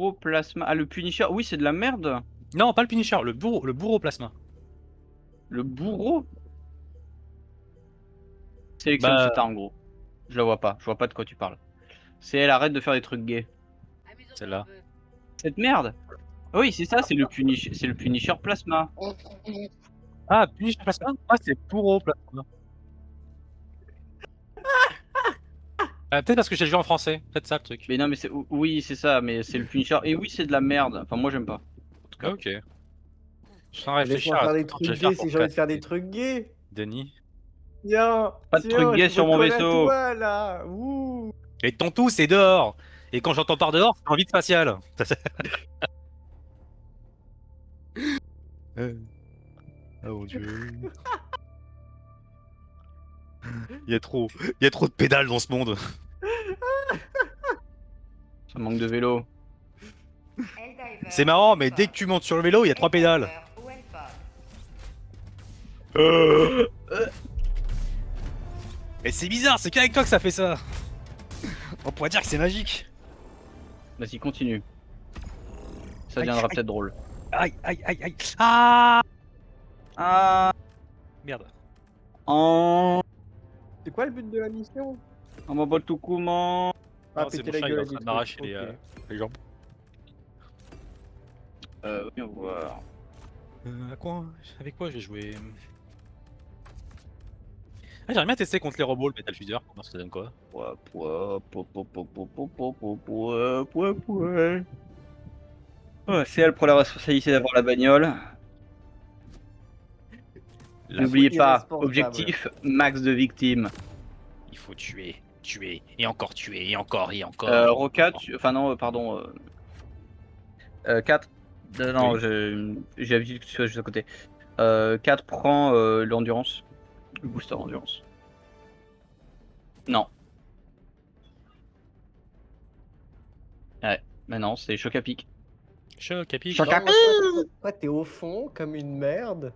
bourreau plasma. Ah, le Punisher, oui, c'est de la merde. Non, pas le Punisher, le bourreau plasma. Le bourreau. Sélectionne Bah, cette arme, gros. Je la vois pas, je vois pas de quoi tu parles. C'est elle, arrête de faire des trucs gays. celle-là. Cette merde. Oui, c'est ça, c'est le Punisher plasma. Ah, Punisher plasma. Ah, c'est bourreau plasma. Peut-être parce que j'ai joué en français, peut-être ça le truc. Mais non, mais c'est oui, c'est ça, mais c'est le Punisher. Et oui, c'est de la merde. Enfin, moi, j'aime pas. En tout cas. Ok. Je suis en train de réfléchir Laisse-moi à faire ce des que je trucs vais faire gays pour si j'ai envie de faire des casser trucs gays. Denis. Tiens, Pas de trucs gays je sur mon recolle à vaisseau. toi là. Ouh. Et ton tout, c'est dehors. Et quand j'entends par dehors, c'est en vide spatial. Oh mon dieu. Il y a trop de pédales dans ce monde. Ça manque de vélo. C'est marrant, mais dès que tu montes sur le vélo, il y a 3 pédales. Et c'est bizarre, c'est qu'avec toi que ça fait ça. On pourrait dire que c'est magique. Vas-y, continue. Ça Aïe, deviendra aïe. peut-être drôle. Aïe, aïe, aïe, aïe. Ah Ah, merde. en C'est quoi le but de la mission? mode tout comment. Ah, Non, c'est péter mon la chat, il est gueule en à train de des m'arracher trucs, ok. les jambes. Voyons voir. À quoi Avec quoi j'ai joué Ah, j'aimerais bien tester contre les robots le Metal Fuser, pour voir ce que ça donne quoi. Ouais, c'est elle pour la responsabilité d'avoir la bagnole. N'oubliez pas, irresponsable. objectif, max de victimes. Il faut tuer, et encore tuer, et encore, et encore. Roca, enfin non, pardon. 4. Non, Oui. j'ai l'habitude que tu sois juste à côté. 4 prend l'endurance. Le booster endurance. Non. Ouais, mais non, c'est choc à pic. Choc à pic, Choc Non, à mais toi, t'es au fond comme une merde.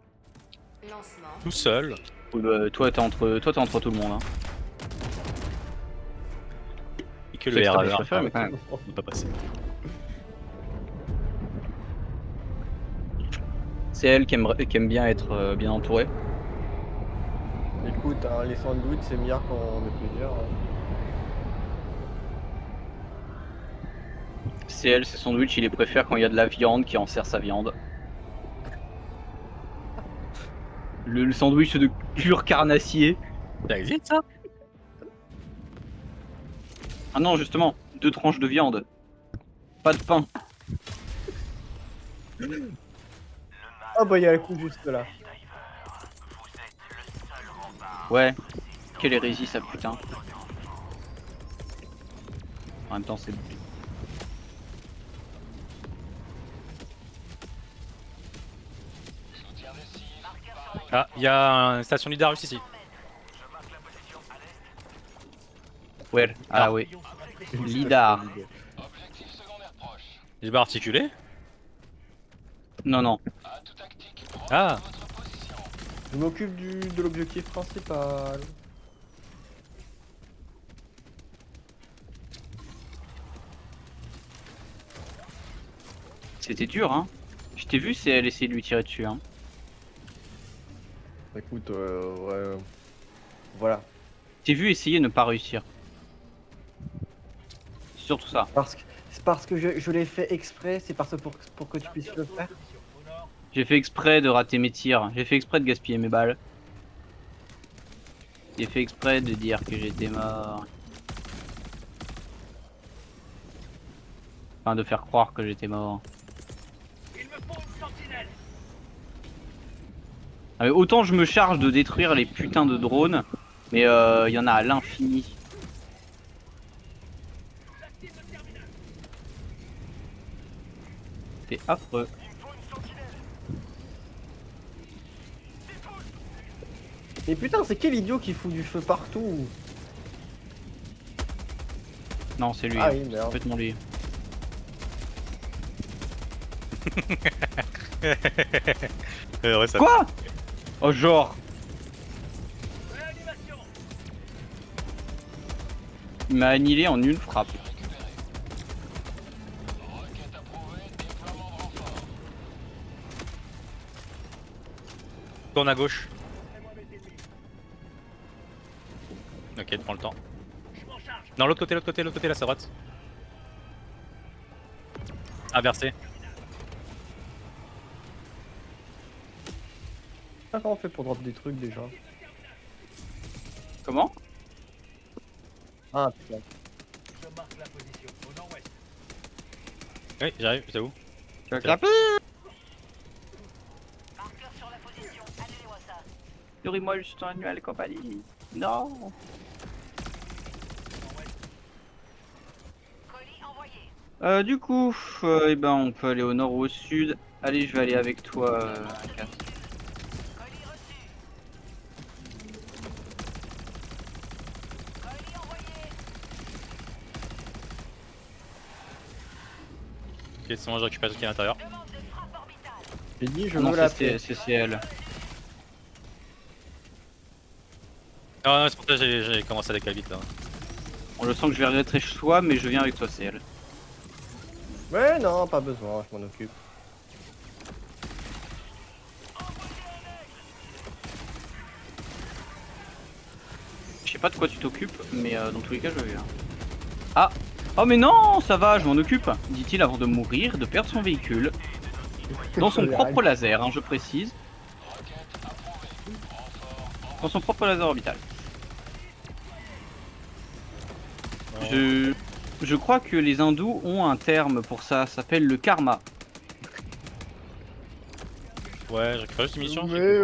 tout seul. Toi, t'es entre tout le monde. Hein. Et que C'est le extra, RAR je préfère, mais quand même. n'est pas passé. C'est elle qui aime bien être bien entourée. Écoute, hein, les sandwichs, c'est meilleur quand on est plusieurs. Hein. C'est elle, ses sandwichs, il les préfère quand il y a de la viande qui enserre sa viande. Le sandwich de pur carnassier. Ça existe ça Ah non, justement, 2 tranches de viande. Pas de pain. Ah bah il y a le coup juste là. Ouais. Quelle hérésie ça, putain. En même temps, c'est... Ah, il y a une station Lidarus ici. Ouais, ah oui. Lidar. J'ai pas articulé. Non, non. Ah, Je m'occupe de l'objectif principal. C'était dur, hein. Je t'ai vu, c'est elle essayer de lui tirer dessus, hein. Écoute, ouais. Voilà. T'ai vu essayer de ne pas réussir. C'est surtout ça. C'est parce que je l'ai fait exprès, c'est parce pour que tu puisses le faire. J'ai fait exprès de rater mes tirs. J'ai fait exprès de gaspiller mes balles. J'ai fait exprès de dire que j'étais mort. Enfin, de faire croire que j'étais mort. Ah, mais autant je me charge de détruire les putains de drones, mais il y en a à l'infini. C'est affreux. Mais putain, c'est quel idiot qui fout du feu partout? Non, c'est lui. Ah hein. oui, C'est merde. complètement lui. ouais, ça... Quoi? Oh, genre. Il m'a annihilé en une frappe. Tourne à gauche. Ok, prends le temps. Non, l'autre côté, là, sa droite. Inversé. Ah, comment on fait pour drop des trucs déjà? Comment? Ah putain. Oui, j'arrive, j'étais où? Tu vas Tiens. clapper? Nourris-moi juste un annuel et compagnie. Non. Du coup, eh ben, on peut aller au nord ou au sud. Allez, je vais aller avec toi, Kat. Ok, sinon je récupère ce qui est à l'intérieur. J'ai dit je Non, veux la c'est paix. CCL. Ah non, c'est pour ça que j'ai commencé à décaler vite là. Bon, je sens que je vais regretter choix, mais je viens avec toi, CL. Ouais non, pas besoin, je m'en occupe. Je sais pas de quoi tu t'occupes, mais dans tous les cas, je viens. Ah! Oh, mais non, ça va, je m'en occupe, dit-il avant de mourir, de perdre son véhicule. Dans son propre laser, hein, je précise. Dans son propre laser orbital. Je crois que les hindous ont un terme pour ça, ça s'appelle le karma. Ouais, je récupère juste une mission. Mais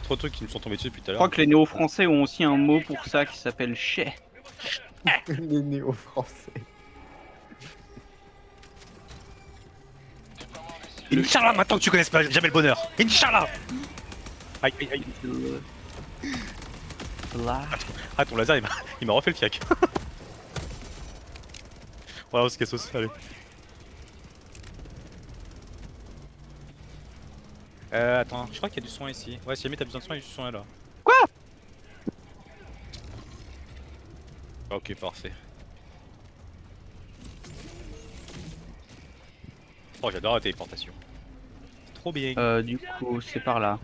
Trop de trucs qui me sont tombés dessus depuis tout à Je l'heure. crois que les néo-français ont aussi un mot pour ça qui s'appelle chais. les néo-français. Inch'Allah, maintenant que tu connaisses pas jamais le bonheur. Inch'Allah. Aïe, aïe, aïe. Là. Ah, ton laser il m'a refait le fiac. Voilà, on se casse aussi, allez. Attends, je crois qu'il y a du son ici. Ouais, si jamais t'as besoin de son, il y a du son là. Quoi? Ok, parfait. Oh, j'adore la téléportation. Trop bien. Du coup, c'est par là.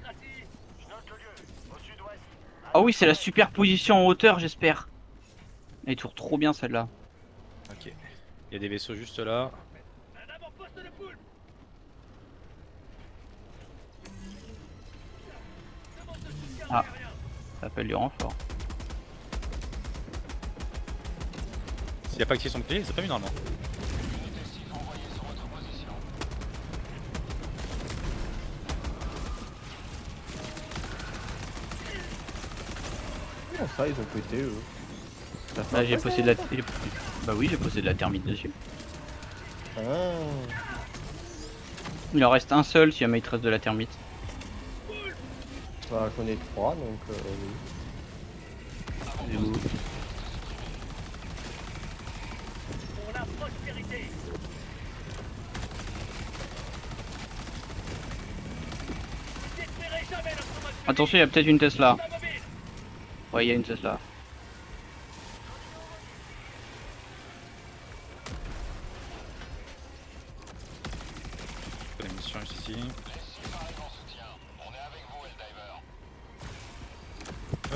Ah oui, c'est la superposition en hauteur, j'espère. Elle tourne trop bien celle-là. Ok. Il y a des vaisseaux juste là. Ah, ça appelle du renfort. S'il a pas activé son bouclier, c'est pas vu normalement. Comment ça ils ont pété eux? Ça fait Bah, un j'ai peu, posé de la... Bah oui, j'ai posé de la thermite dessus. Ah. Il en reste un seul si jamais il te reste de la thermite. Bah j'en ai 3 donc oui. Et où? Attention, il y a peut-être une Tesla. Ouais, il y a une Tesla. La mission juste ici.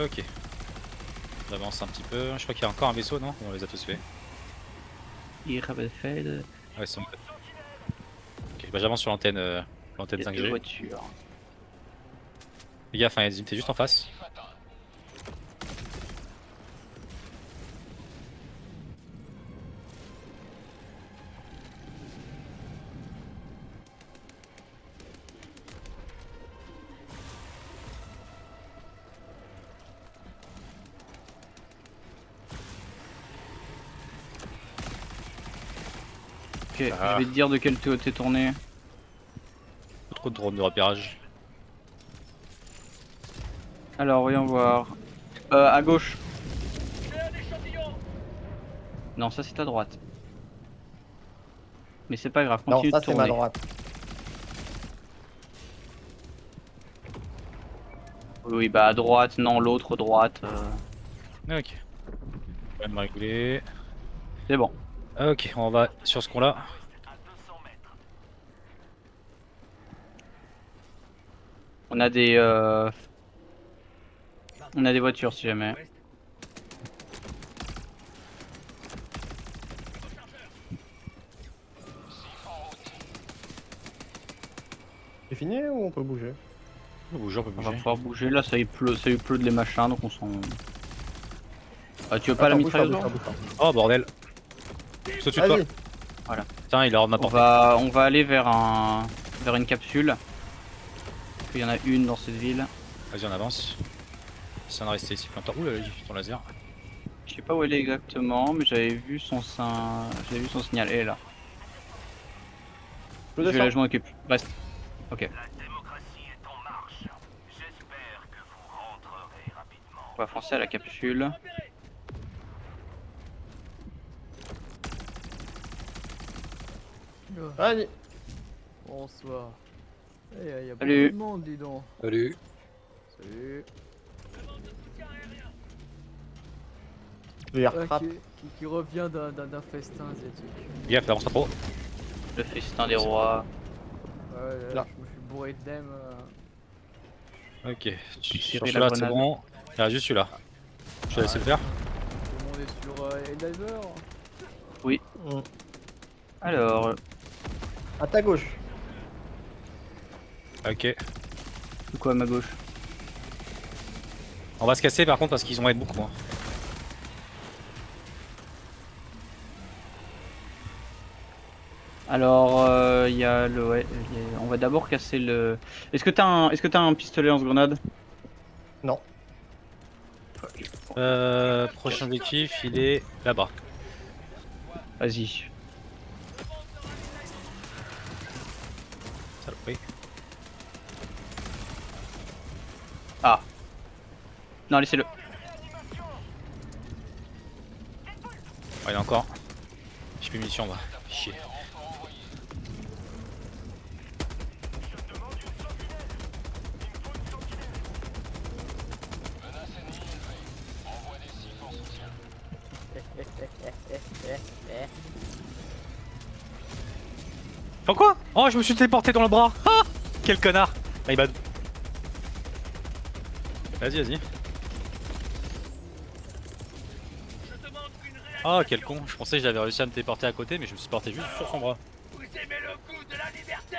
Ok. J'avance un petit peu. Je crois qu'il y a encore un vaisseau, non? On les a tous fait. Il avait fait de... Ouais, c'est bon. Ok, bah j'avance sur l'antenne l'antenne Il y a deux 5G. voitures. Les gars, enfin, il y a des unités juste en face. Ok, Ah. je vais te dire de quel côté tourner. Trop de drones de repérage. Alors, voyons voir. À gauche. Non, ça c'est à droite. Mais c'est pas grave, Non continue ça de c'est ma tourner. droite. Oui, bah à droite, non, l'autre droite. Ok. On va me réguler. C'est bon. Ok, on va sur ce qu'on là. On a des voitures si jamais. C'est fini ou on peut bouger? On peut bouger, on peut On va bouger. pouvoir bouger. Là, ça y pleut de les machins, donc on s'en. Ah, tu veux pas la Attends, bouge mitrailleuse? bouge bouge pas. Oh bordel. C'est au-dessus de toi. Vas-y. Putain, il est hors de ma On portée. va aller vers une capsule. Il y en a une dans cette ville. Vas-y, on avance. Si on a resté ici, planteur. Ouh là, ton laser. Je sais pas où elle est exactement, mais j'avais vu son signal. Elle est là. Je Je vais descends. la jouer en occupe. Reste. Ok. On va foncer à la capsule. Vas-y. Bonsoir. Eh, y a Salut. beaucoup de monde, dis donc. Salut. Salut. Je les Ouais, rattrape. qui revient d'un festin asiatique. Gaffe, avance pas trop. Le festin des rois. Ouais, Là. je me suis bourré de dem. Ok. Tirer Sur la celui-là, c'est grenade. bon. Il reste juste celui-là. Je vais laisser le faire. Tout le monde est sur Eldiver. Mm. Alors, À ta gauche. Ok. c'est quoi à ma gauche? On va se casser par contre parce qu'ils vont être beaucoup. Hein. Alors, il y a le. Ouais, on va d'abord casser le. Est-ce que t'as un pistolet lance-grenade? Non. Prochain objectif, il est là-bas. Vas-y. Saloperie. Ah. Non, laissez-le. Ouais, il y en a encore. J'ai plus de munitions, va. Chier. Enfin quoi? Oh, je me suis téléporté dans le bras. Ah, quel connard. My bad. Vas-y, vas-y. Ah, quel con. Je pensais que j'avais réussi à me téléporter à côté, mais je me suis porté juste sur son bras. Vous aimez le goût de la liberté?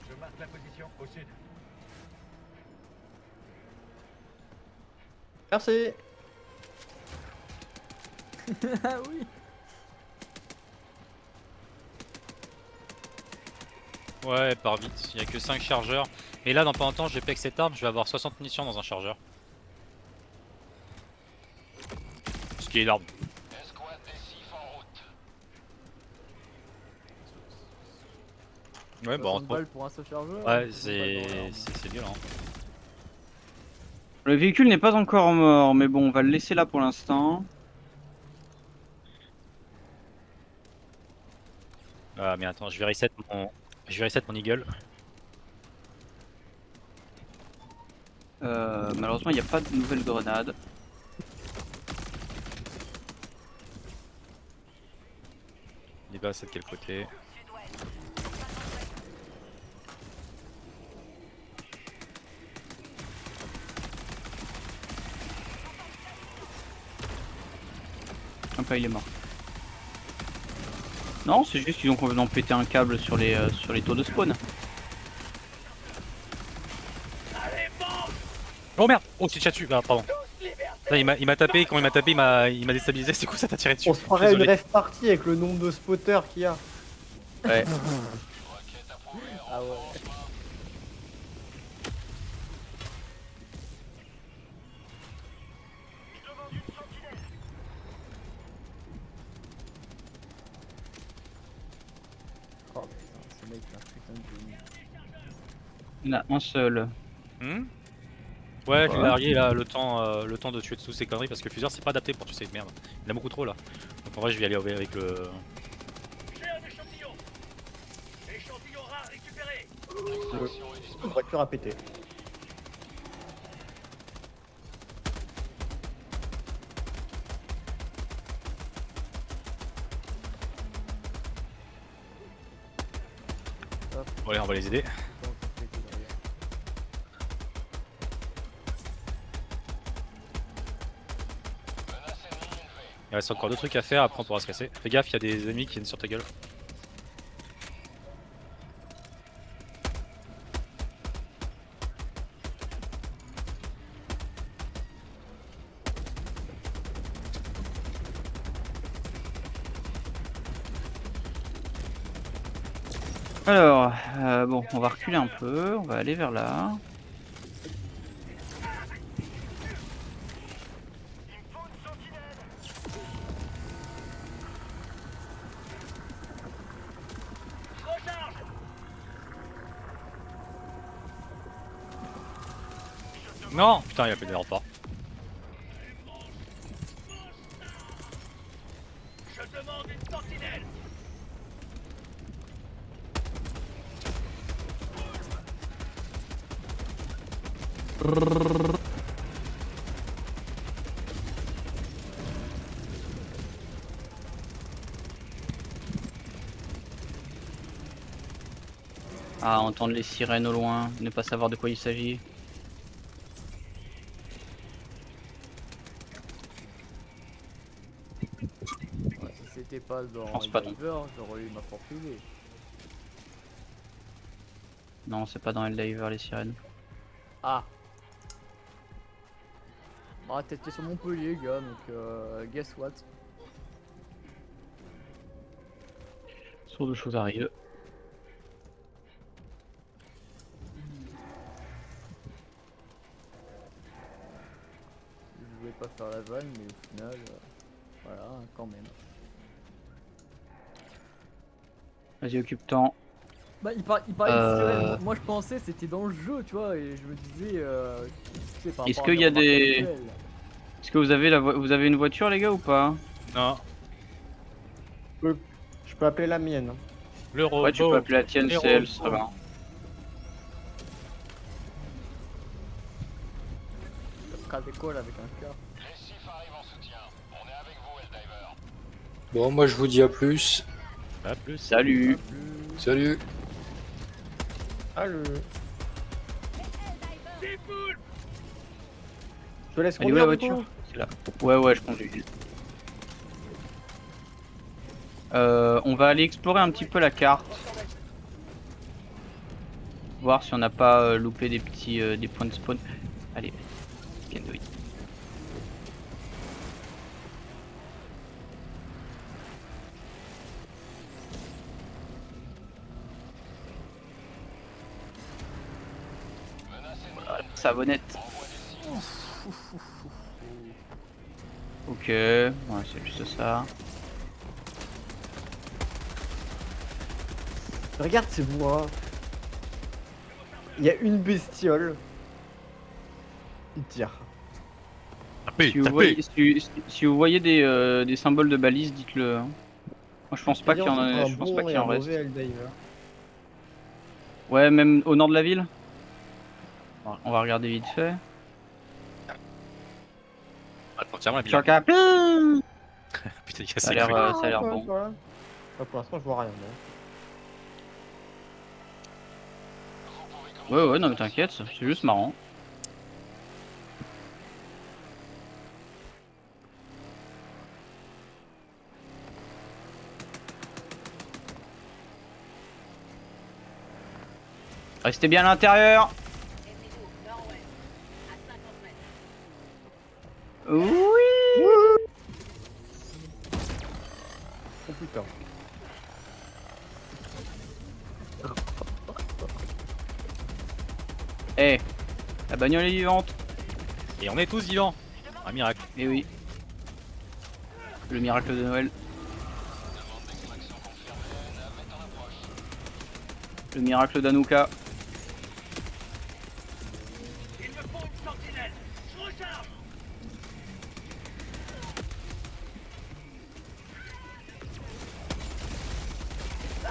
Je marque la position au sud. Merci. Ah oui. Ouais, part vite. Il y a que 5 chargeurs. Et là, dans pas longtemps, je vais pack cette arme. Je vais avoir 60 munitions dans un chargeur. Ce qui est énorme. Ouais, bon, 60 balles pour un seul chargeur. ouais, c'est pas énorme. c'est violent. Le véhicule n'est pas encore mort, mais bon, on va le laisser là pour l'instant. Ah, mais attends, je vais reset mon eagle. Malheureusement, il n'y a pas de nouvelles grenades. Les balles, c'est de quel côté? Ah, pas, il est mort. Non, c'est juste qu'ils ont complètement pété un câble sur les taux de spawn. Oh merde! Oh, c'est déjà dessus. Ah, pardon. Putain, il m'a tapé, quand il m'a tapé, il m'a déstabilisé. C'est quoi ça t'a tiré dessus? On se croirait une Désolé. rêve partie avec le nombre de spotters qu'il y a. Ouais. Ah ouais. Oh putain, ce mec là, putain de génie. Il y en a un seul. Hmm? Ouais, je vais Ouais. larguer là le temps de tuer tous ces conneries parce que Fuseur c'est pas adapté pour tuer ces merdes. Il y en a beaucoup trop là. Donc en vrai, je vais y aller avec le. J'ai un échantillon. Échantillon rare récupéré. Une voiture à péter. Bon, allez, on va les aider. Attends, c'est fait que derrière. Il reste encore 2 trucs à faire, après on pourra se casser. Fais gaffe, il y a des ennemis qui viennent sur ta gueule. Alors, bon, on va reculer un peu, on va aller vers là. Recharge. Non, putain, il a fait des renforts. Je demande une sentinelle. Ah, entendre les sirènes au loin, ne pas savoir de quoi il s'agit. Ouais, si c'était pas dans pense pas non. Diver, j'aurais eu ma propre idée. Non, c'est pas dans Helldiver les sirènes. Ah. Bah t'étais sur Montpellier gars, donc guess what. Sur deux choses arrivent. Je voulais pas faire la vanne, mais au final, voilà, quand même. Vas-y, occupe-t'en. Bah il parlait de sirène. Moi je pensais c'était dans le jeu, tu vois, et je me disais, tu sais, par Est-ce rapport à qu'il y a la des- remarque actuelle. Est-ce que vous avez vous avez une voiture les gars ou pas? Non, Je peux appeler la mienne. le robot. Ouais, tu peux appeler la tienne, les c'est elle, robots. ça va. Cas d'école avec un cœur. Bon, moi je vous dis à plus. À plus. Salut. Salut. Allô. Des poules. Je te laisse Elle est où la conduire, du voiture? coup. C'est là. Ouais, je conduis. On va aller explorer un petit peu la carte. Voir si on n'a pas loupé des petits des points de spawn. Allez, can do it. Voilà, savonnette. Ok, ouais, c'est juste ça. Regarde, c'est vous, hein. Il y a une bestiole. Il tire. Tapez, Si vous tapez. voyez, si vous voyez des symboles de balise, dites-le. Moi je pense pas qu'il y en a, je pense pas qu'il y en reste. Ouais, même au nord de la ville. On va regarder vite fait. Ah, entièrement la pile. Chaka. Putain, il Ça casse a les l'air couilles. ça a l'air bon. Voilà. Pour l'instant, je vois rien. Mais... Ouais, non mais t'inquiète, c'est juste marrant. Restez bien à l'intérieur. Oui. Oh putain. Eh, la bagnole est vivante. Et on est tous vivants. Un miracle. Eh oui. Le miracle de Noël. Le miracle d'Anouka. Il me faut une sentinelle. Je recharge.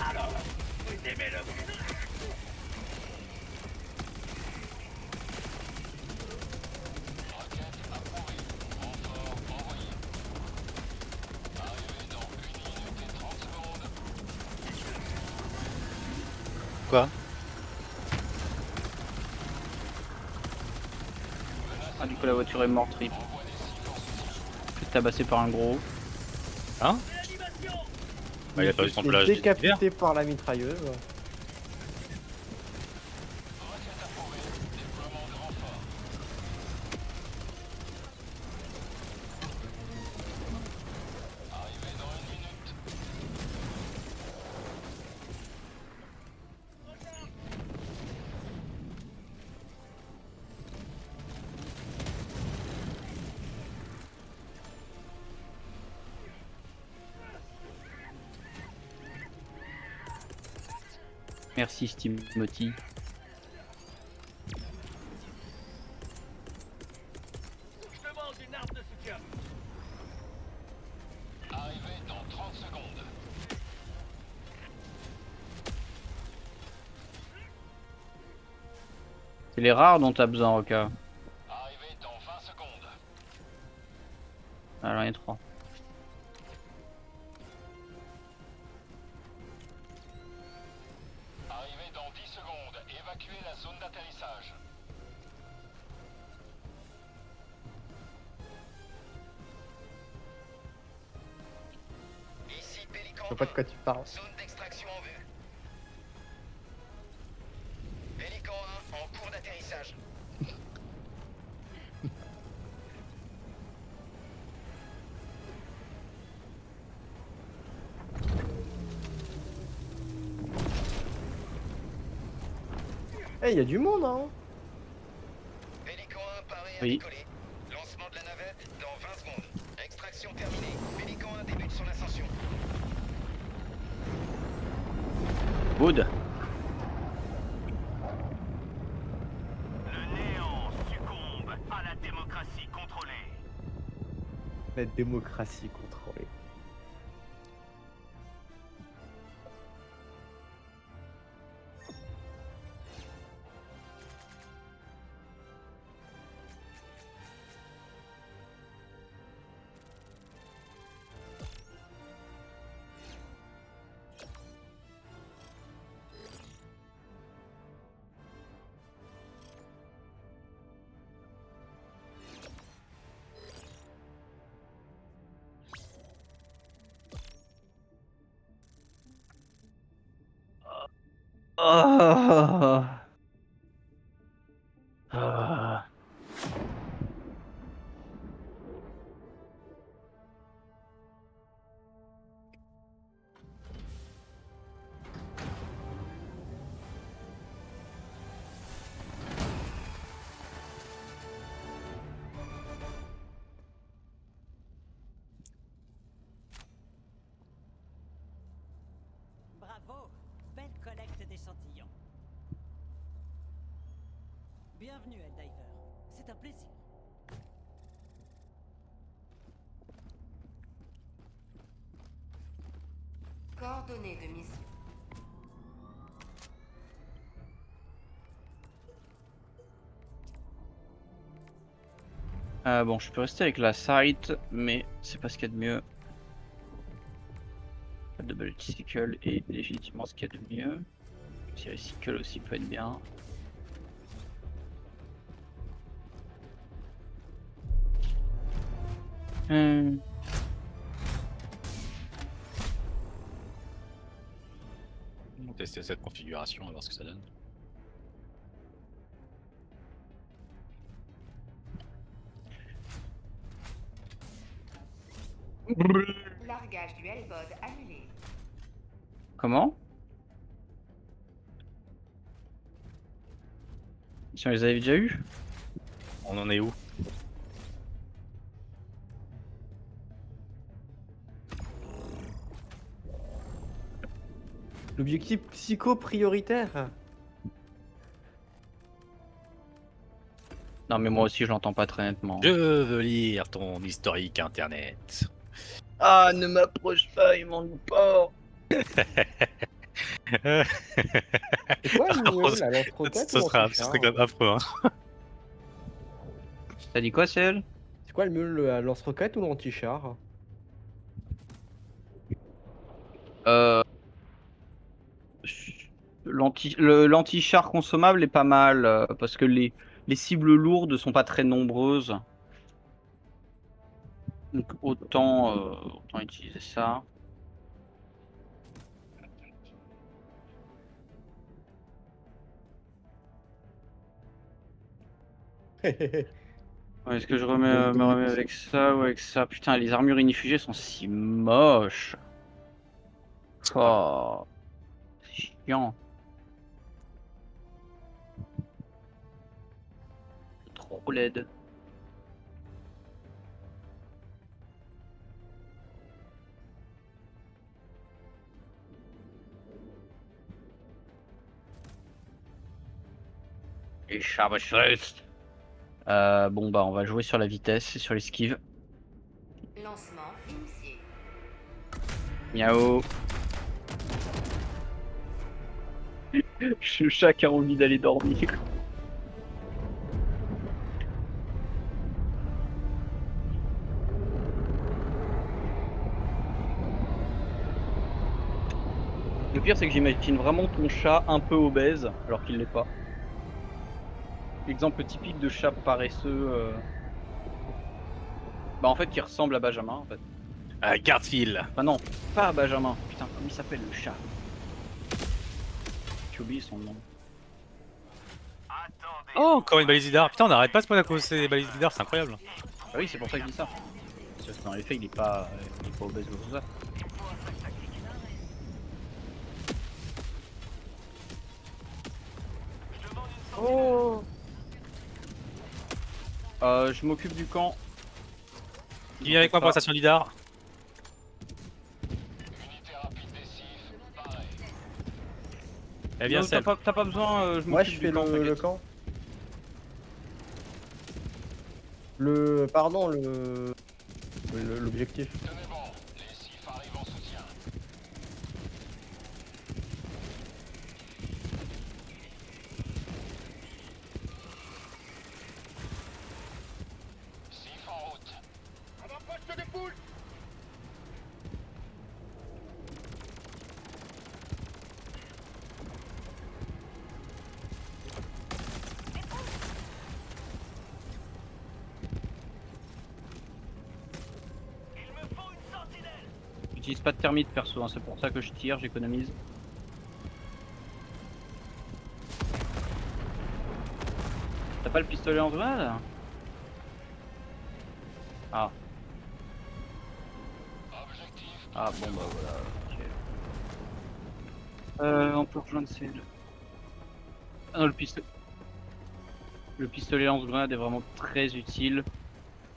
Alors, vous aimez le bruit? Quoi? Ah, du coup, la voiture est morte, rip. Je suis tabassé par un gros. Hein? Bah, il a perdu son Il est plage d'hiver. décapité par la mitrailleuse. Merci, Timothy. Je demande une arme de soutien. Arrivé dans 30 secondes. C'est les rares dont t'as besoin, Roca. Arrivé dans 20 secondes. Ah, j'en ai 3. Arrivé dans 10 secondes. Évacuez la zone d'atterrissage. Ici Pélican Je sais pas de quoi tu parles. Zone d'extraction en vue. Pélican 1 en cours d'atterrissage. Eh, il y a du monde, hein. Pélican 1 paré à Oui. décoller. Lancement de la navette dans 20 secondes. Extraction terminée. Pélican 1 débute son ascension. Good. Le néant succombe à la démocratie contrôlée. La démocratie contrôlée. Ah. Ah. Bravo, belle collecte d'échantillons. Bienvenue, Helldiver. C'est un plaisir. Coordonnées de mission. Bon, je peux rester avec la site, mais c'est pas ce qu'il y a de mieux. Le double cycle est légitimement ce qu'il y a de mieux. Le cycle aussi peut être bien. On va tester cette configuration, on va voir ce que ça donne. Largage du Hellbod annulé. Comment? Si on les avait déjà eu? On en est où? L'objectif psycho-prioritaire. Non mais moi aussi je l'entends pas très nettement. Je veux lire ton historique internet. Ah ne m'approche pas, il m'en pas. C'est quoi le mieux, la lance-roquette Ce ou serait l'anti-char? quand même affreux, hein. T'as dit quoi, Cell? C'est quoi le mieux, la lance-roquette ou l'anti-char? Euh... L'anti-char consommable est pas mal parce que les cibles lourdes sont pas très nombreuses. Donc autant utiliser ça. Ouais, est-ce que je me remets avec ça ou avec ça? Putain, les armures inifugées sont si moches. Oh, c'est chiant. Trop laid. Et bon bah on va jouer sur la vitesse et sur l'esquive. Lancement initié. Miaou. Le chat qui a envie d'aller dormir. Le pire c'est que j'imagine vraiment ton chat un peu obèse alors qu'il l'est pas. Exemple typique de chat paresseux. Bah en fait qui ressemble à Benjamin en fait. Garfield. Enfin non, pas à Benjamin. Putain, comment il s'appelle le chat? J'ai oublié son nom. Oh, encore une balise d'idar. Putain, on n'arrête pas de se prendre à cause des balises d'idar, c'est incroyable. Ah oui, c'est pour ça que je dis ça. Parce que dans les faits, il est pas obèse ou tout ça. Oh. Je m'occupe du camp. Qui vient avec moi pour la station d'idar? Elle vient Non, celle. t'as pas besoin, je m'occupe Moi je du fais camp, le t'inquiète. camp. Pardon, l'objectif. Avant-poste de poule. J'utilise pas de thermite perso, hein, c'est pour ça que je tire, j'économise. T'as pas le pistolet en grenade? Ah. Ah bon bah voilà, ok. On peut rejoindre ces deux. Ah non, le pistolet. Le pistolet lance-grenade est vraiment très utile.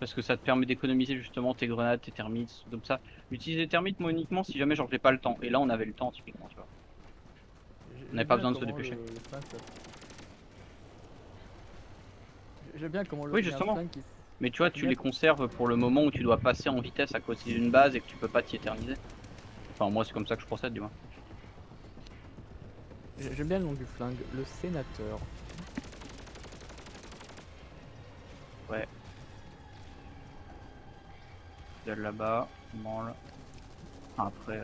Parce que ça te permet d'économiser justement tes grenades, tes thermites, comme ça. Utiliser les thermites moi uniquement si jamais genre j'ai pas le temps. Et là on avait le temps typiquement, tu vois. On n'avait pas besoin de se dépêcher. J'aime bien comment le Oui, il y a un justement. flingue qui Mais tu vois, tu les conserves pour le moment où tu dois passer en vitesse à côté d'une base et que tu peux pas t'y éterniser. Enfin moi c'est comme ça que je procède du moins. J'aime bien le nom du flingue, le sénateur. Ouais. Il y a là-bas, branle. Enfin, après,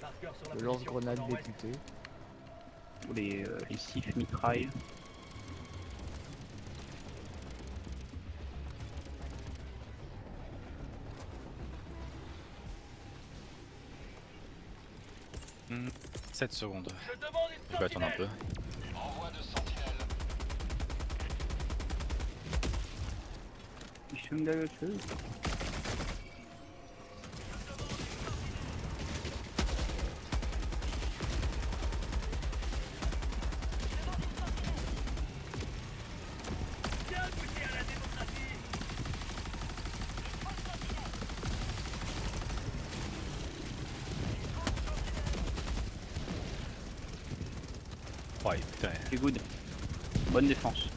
Marqueur sur la Le position. lance-grenade Nord-ouest. député. les sif mitrailles. Hmm, 7 secondes. Je demande une Je vais attendre un peu. Envoi de sentinelle. Bien goûter à la démocratie. Ouais, putain. C'est good. Bonne défense.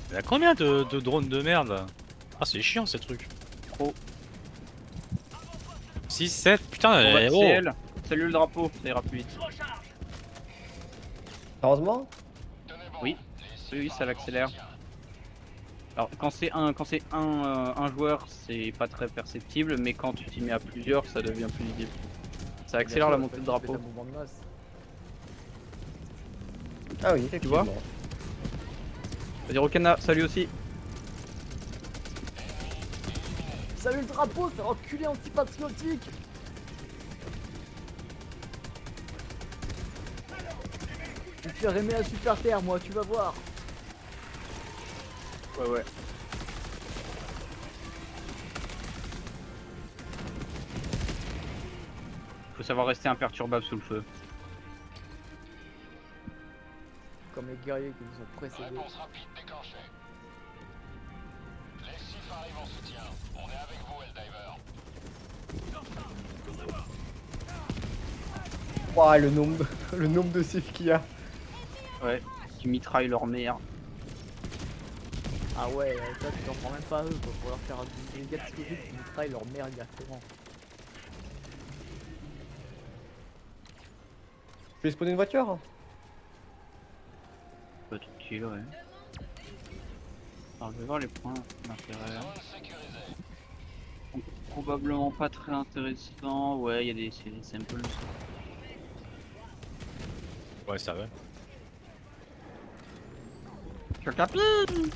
Il y a combien de drones de merde? Ah, c'est chiant ces trucs. Trop. 6, 7, putain, Bon, bah, oh. c'est elle. Salut le drapeau, ça ira plus vite. Recharge. Heureusement. Oui, oui, ça l'accélère. Alors quand c'est un joueur, c'est pas très perceptible, mais quand tu t'y mets à plusieurs, ça devient plus visible. Ça accélère la montée de drapeau. Mouvement de masse. Ah oui, Tu vois. Vas-y Rokana, salut aussi. Salut le drapeau, c'est enculé antipatriotique. Je vais te faire aimer la super terre, moi, tu vas voir. Ouais ouais. Faut savoir rester imperturbable sous le feu. Comme les guerriers qui nous ont précédés. Réponse rapide déclenchée. Les SIF arrivent en soutien. On est avec vous, Helldiver. Ouah, le nombre de sifs qu'il y a. Ouais, qui mitraillent leur mère. Ah ouais, toi tu t'en prends même pas à eux quoi, pour leur faire des dégâts psychologiques qui mitraillent leur mère directement. Je vais spawner une voiture. Pas tout utile, ouais. Alors je vais voir les points d'intérêt. Donc, probablement pas très intéressant. Ouais, il y a des samples. Ouais, ça va. Je capine.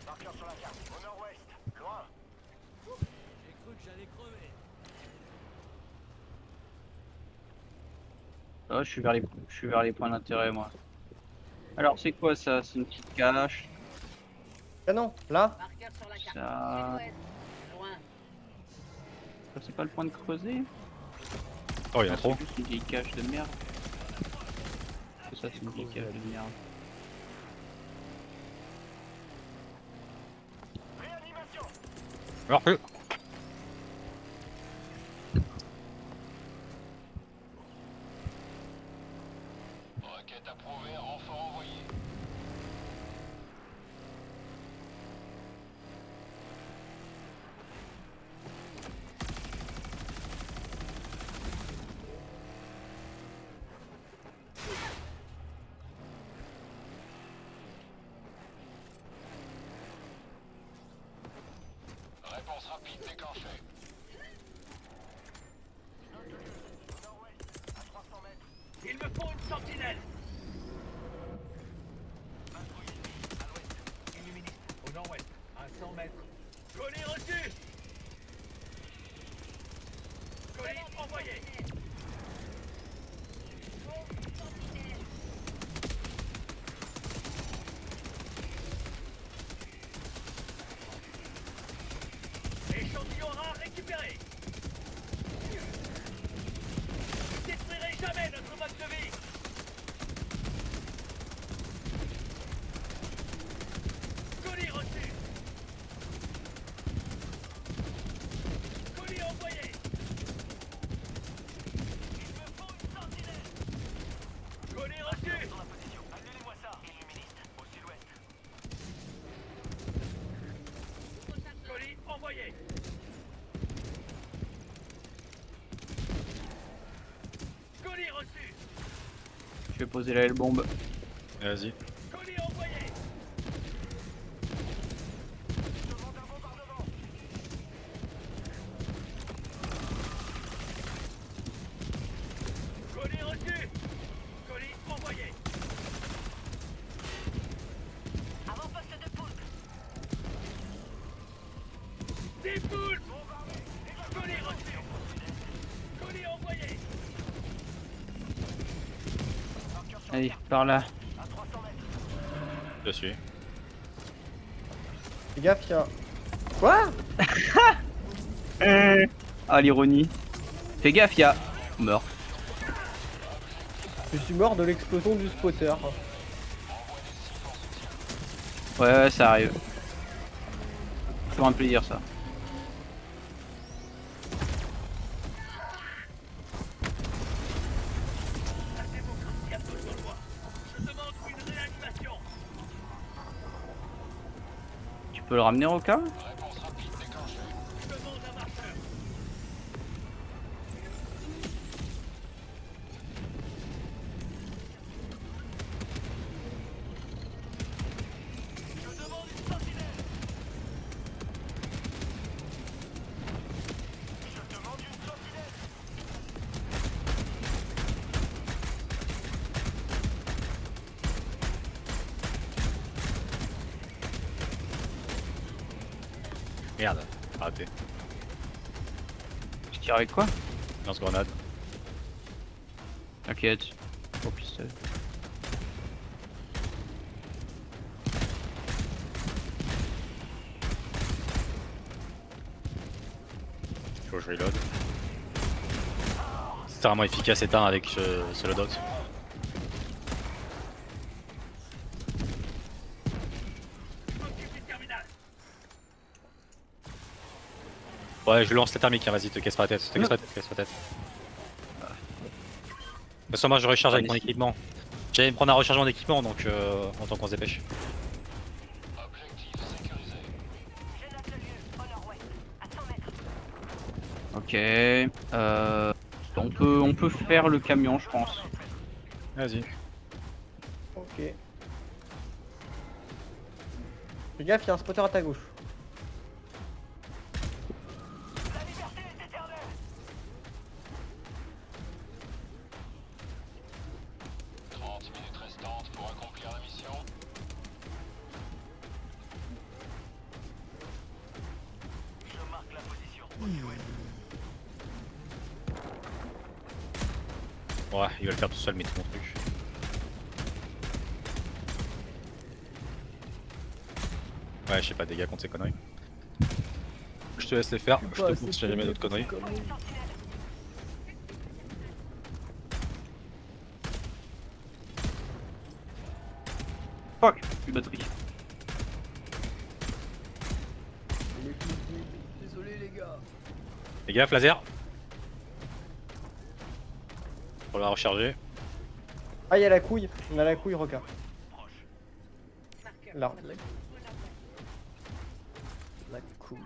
Marqueur sur la carte, au nord-ouest, loin. J'ai cru que j'allais crever. Ah, je suis vers les points d'intérêt moi. Alors c'est quoi ça? C'est une petite cache. Ah non, là. Marqueur sur la carte. Ça. Sud-ouest. Loin. Ça, c'est pas le point de creuser? Oh, il y en a Ah, trop. c'est juste une vieille cache de merde. C'est ça, c'est une vieille cache de merde. Réanimation. Alors que. Requête approuvée, renfort envoyé. Réponse rapide déclenchée. À 300 mètres. Il me faut une sentinelle. Patrouille ennemie, à l'ouest. Illuministe, au nord-ouest, à 100 mètres. Colis reçu. Colis envoyé. Échantillon rare récupéré. Je détruirai jamais notre mode de vie. Colis reçu. Colis envoyé. Il me faut une sentinelle. Colis reçu. Dans la position. Annulez-moi ça. Illuministe, au sud-ouest. Colis envoyé. Colis reçu. Je vais poser la L-bombe. Vas-y. Colis envoyé. Demande un bombardement. Colis reçu. Colis envoyé. Avant-poste de poule. Des poules bombardées. Colis reçu. Colis envoyé. Allez, par là. À 300 mètres. Je suis. Fais gaffe, y'a. Quoi? Ah l'ironie. Fais gaffe, y'a. Mort. Je suis mort de l'explosion du spotter. Ouais, ça arrive. Toujours un plaisir ça. La démocratie a besoin de moi. Je demande une réanimation. Tu peux le ramener au cas? Réponse rapide déclenchée. Je demande un marcheur. Merde, raté. Je tire avec quoi? Lance-grenade. T'inquiète. Au pistolet. Faut que je reload. C'est vraiment efficace éteint avec ce loadout. Ouais, je lance la thermique, hein, vas-y, te casse pas la tête, te casse pas la tête, te casse pas la tête. De toute façon, moi je recharge avec mon équipement. J'allais me prendre un rechargement d'équipement donc en tant qu'on se dépêche. Objectif sécurisé. Je note le lieu, au nord-ouest, à 100 mètres. Ok. On peut faire le camion, je pense. Vas-y. Ok. Fais gaffe, il y a un spotter à ta gauche. La liberté est éternelle. Minutes restantes pour accomplir la mission. Je marque la position. Ouais, il va le faire tout seul, mais tout mon truc. Ouais, je sais pas, dégâts contre ces conneries. Je te laisse les faire, je te pousse si jamais d'autres conneries. Fuck, plus de batterie. Désolé les gars. Les gars, laser. Pour la recharger. Ah, il y a la couille. On a la couille, Roca. Là. La couille.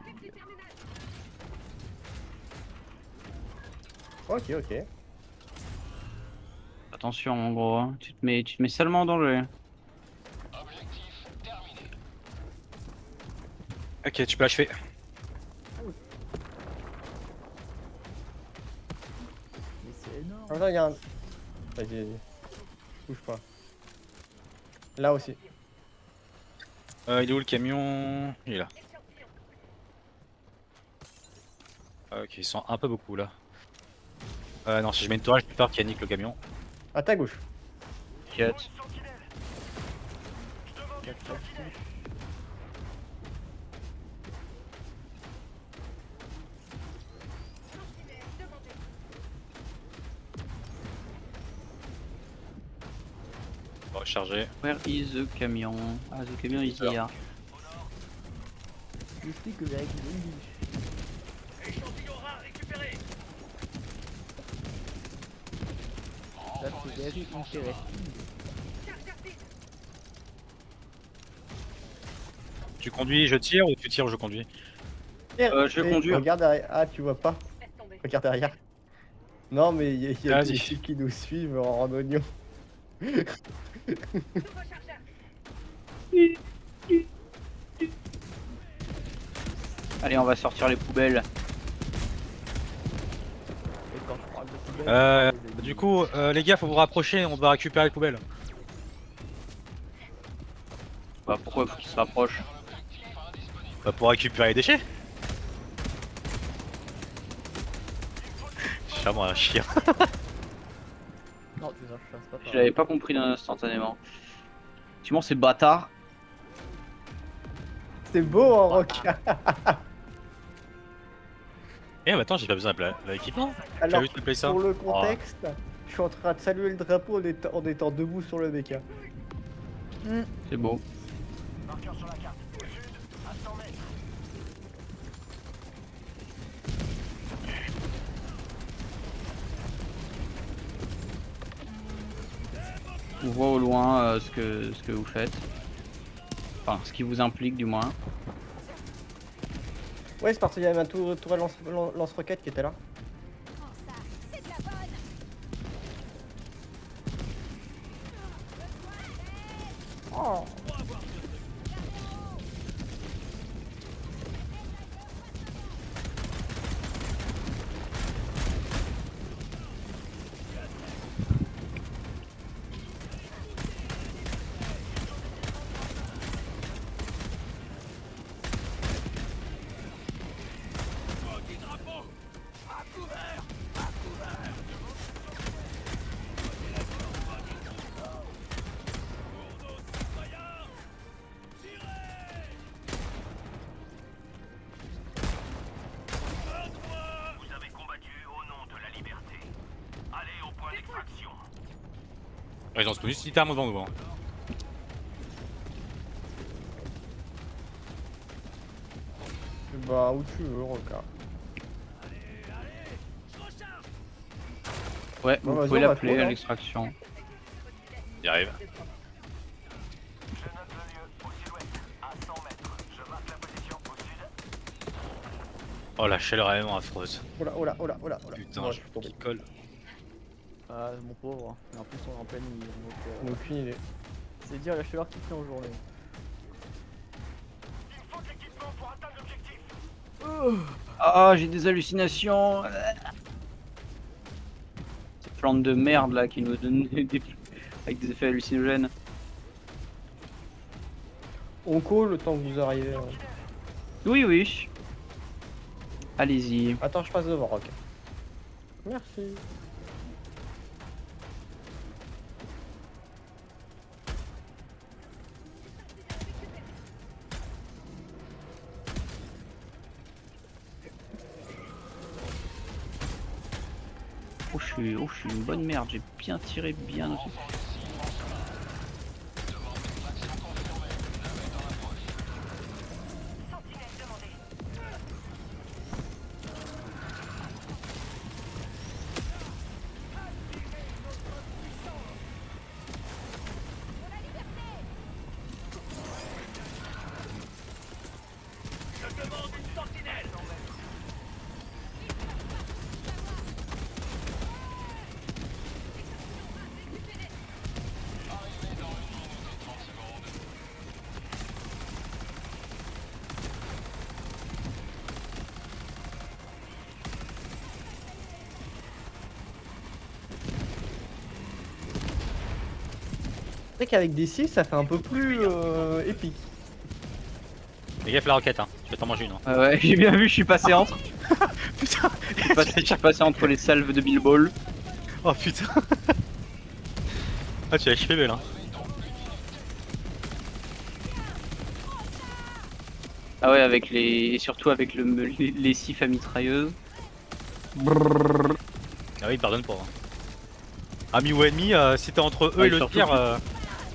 Ok, ok. Attention, en gros, hein. Tu te mets seulement en danger. Objectif terminé. Ok, tu peux l'achever. Mais c'est énorme. Ah, là, il y a un. Vas-y, vas-y. Bouge pas. Là aussi. Il est où le camion? Il est là. Ok, ils sont un peu beaucoup là. Non, si je mets une tourelle, j'ai peur qu'il nique le camion. À ta gauche. T'inquiète. On va recharger. Where is the camion? Ah, the camion is here. Je sais que avec les Échantillon rare récupéré. là c'est very intéressant. Tu conduis, je tire ou tu tires, je conduis? Je vais conduire. Regarde derrière. Ah, tu vois pas. Regarde derrière. Non, mais il y a Vas-y. des types qui nous suivent en oignon. Allez, on va sortir les poubelles. Et quand je parle de poubelle, Du coup, les gars, faut vous rapprocher, on va récupérer les poubelles. Bah, pourquoi faut qu'ils se rapprochent? Bah, pour récupérer les déchets. Je suis vraiment un chien. non, déjà, je fasse pas Je l'avais pas compris instantanément. Effectivement, c'est bâtard. C'est beau, hein, Roca. Eh, mais attends, j'ai pas besoin de l'équipement. Alors, juste appelé ça. pour le contexte, je suis en train de saluer le drapeau en étant debout sur le mecha. C'est beau. Marqueur sur la carte. Au sud, à 100 mètres. On voit au loin ce que vous faites. Enfin, ce qui vous implique du moins. Ouais, c'est parti, il y avait un tourelle lance-roquette qui était là. Oh. Ils ont spawn juste littéralement devant nous. Hein. Bah, où tu veux, Roca. Ouais, Bon, vous vas-y, pouvez on va l'appeler trop, à là. l'extraction. Il arrive. Je note le lieu au sud-ouest, à 100 mètres. Je marque la position au sud. Oh la chaleur est vraiment affreuse. Oh là, oh là, oh là, oh là, oh là. Putain, Ouais, je je suis tombé. qui colle. Ah, mon pauvre. Et en plus, on est en pleine nuit. Donc, J'en ai aucune idée. c'est dire la chaleur qu'il fait en journée. Il faut de l'équipement pour atteindre l'objectif. Ah, j'ai des hallucinations. Ces plantes de merde là qui nous donnent avec des effets hallucinogènes. On call le temps que vous arrivez. Hein. Oui, oui. Allez-y. Attends, je passe devant, Rock. Merci. Oh, je suis une bonne merde. J'ai bien tiré, bien. Sentinelle demandée. Je demande une sentinelle. C'est vrai qu'avec des 6, ça fait un peu plus épique. Fais gaffe la roquette, hein. Tu vas t'en manger une. Hein. Ouais, j'ai bien vu, je suis passé entre. Putain. Je suis passé entre les salves de Bill Ball. Oh putain. Ah tu as HP belle hein. Ah ouais, avec les. Et surtout avec les sifs à mitrailleuse. Ah oui, il pardonne pas. Hein. Ami ou ennemi, si t'es entre eux Ouais, et le surtout tir,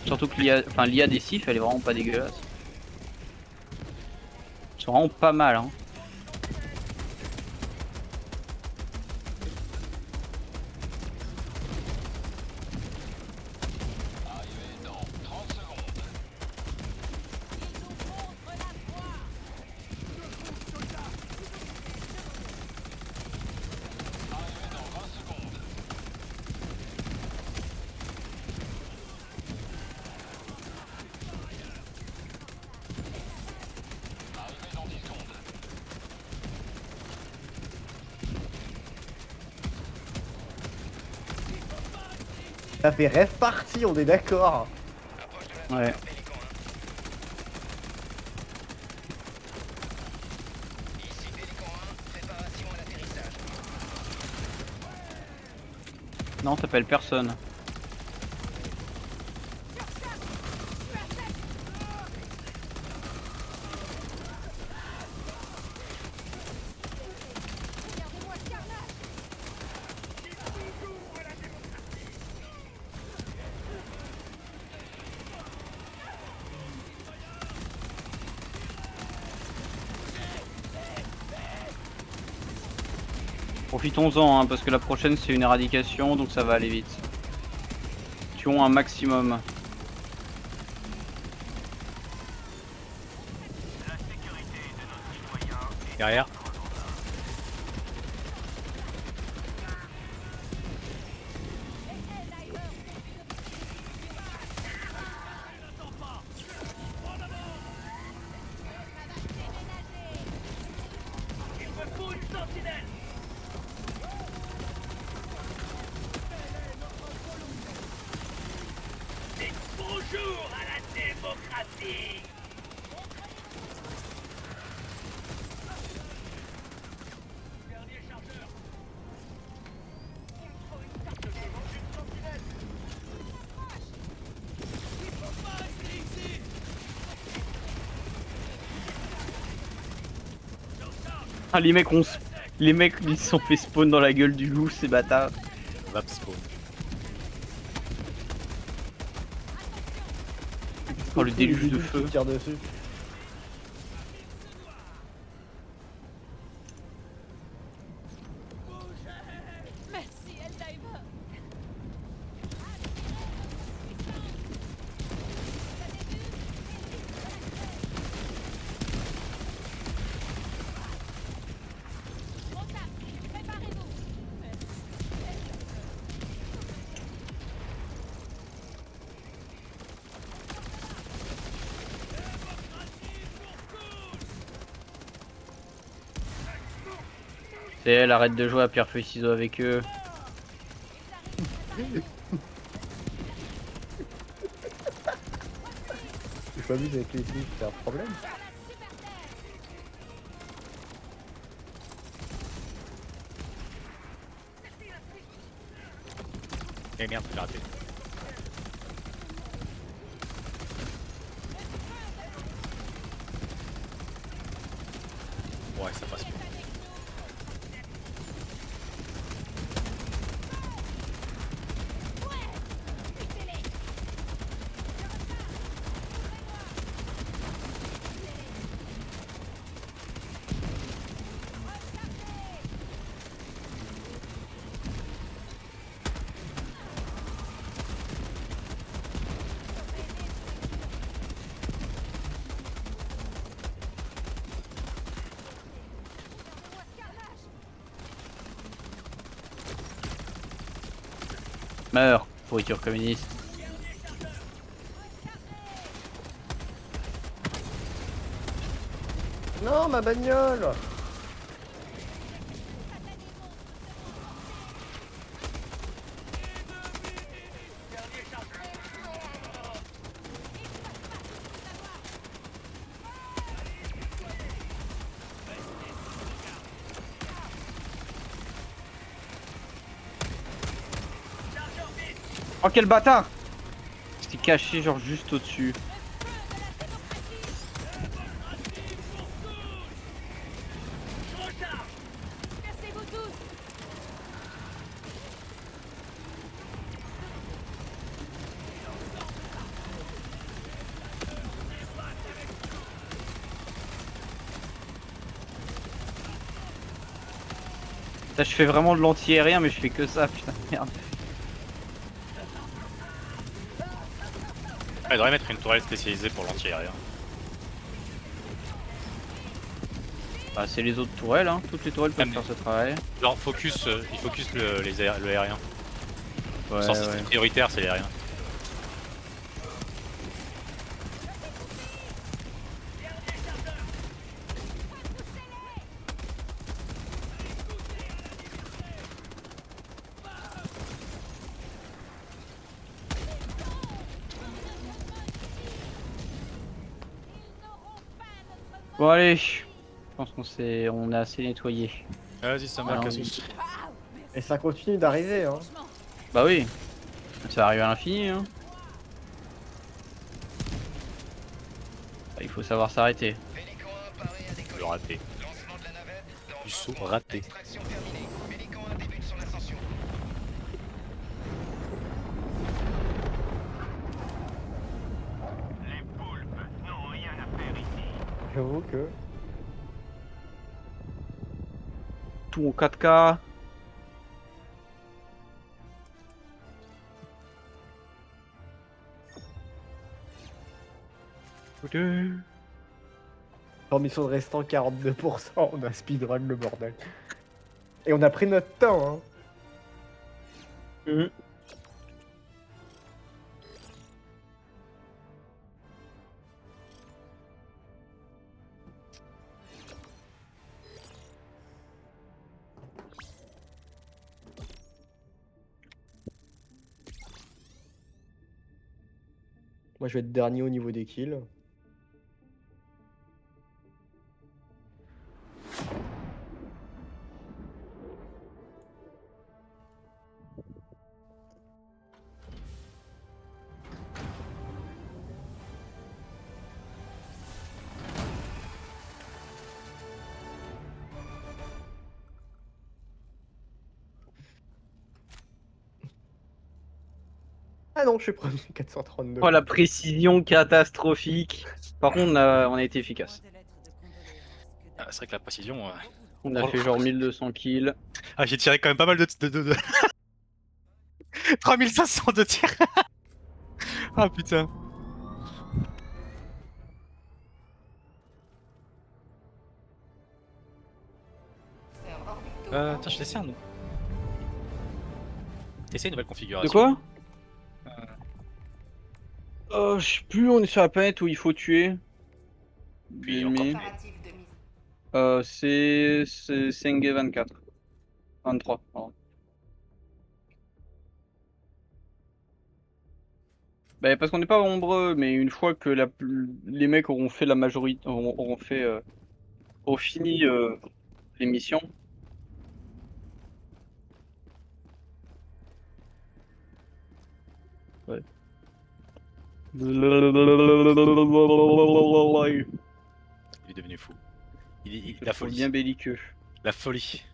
Surtout que l'IA des sifs, elle est vraiment pas dégueulasse. Ils sont vraiment pas mal, hein. Ça fait rêve parti, on est d'accord. Approche de la Ouais. Pélican 1. Ici Pélican 1, préparation à l'atterrissage. Non, t'appelles personne. Profitons-en, hein, parce que la prochaine c'est une éradication, donc ça va aller vite. Tuons un maximum. La sécurité de nos citoyens est derrière. Il me faut une sentinelle. Dites bonjour à la démocratie. Dernier chargeur. Il me faut une sentinelle. Il faut pas rester ici. Ah, les mecs ils se sont fait spawn dans la gueule du loup, ces bâtards. Vap spawn. Oh, le Tous les déluge de débiles qui feu. tirent dessus. Merci, Helldiver. Contact, préparez-vous. C'est elle, arrête de jouer à pierre feuille ciseaux avec eux. Je pas vu avec les filles, c'est un problème. Eh merde, j'ai raté. Ouais, ça passe. Meurs, pourriture communiste. Non, ma bagnole. Oh quel bâtard! J'étais caché genre juste au-dessus. Cassez-vous tous. Là je fais vraiment de l'anti-aérien mais je fais que ça, putain merde. Ah, il devrait mettre une tourelle spécialisée pour l'anti-aérien. Bah c'est les autres tourelles, hein. Toutes les tourelles peuvent Ah, faire ce travail. Genre focus, il focus le aérien. Ouais, Sans ouais. système prioritaire, c'est l'aérien. Bon allez, je pense on a assez nettoyé. Vas-y, ça Ah, m'a oui. cassé. Et ça continue d'arriver, hein. Bah oui, ça va arriver à l'infini, hein. Bah, il faut savoir s'arrêter. Pélican 1 paré à décoller. Le raté. Lancement de la navette dans Du 20 saut secondes. raté. Extraction terminée. Pélican 1 débute son ascension. Les poulpes n'ont rien à faire ici. J'avoue que. Tout en 4K. Permission de restant 42%, on a speedrun le bordel. Et on a pris notre temps, hein. Moi je vais être dernier au niveau des kills. Ah non, je suis premier, 432. Oh la précision catastrophique. Par contre on a été efficace. Ah, c'est vrai que la précision. On a Oh. fait genre 1200 kills. Ah, j'ai tiré quand même pas mal de. 3500 de tir. Ah putain. Tiens, je t'essaie un nom. T'essaies une nouvelle configuration. De quoi? Je sais plus, on est sur la planète où il faut tuer. Puis J'ai encore mis. C'est Senge 24. 23, pardon. Bah, parce qu'on n'est pas nombreux, mais une fois que les mecs auront fait la majorité, auront fini l'émission. Ouais. Il est devenu fou. La folie. Bien belliqueux. La folie.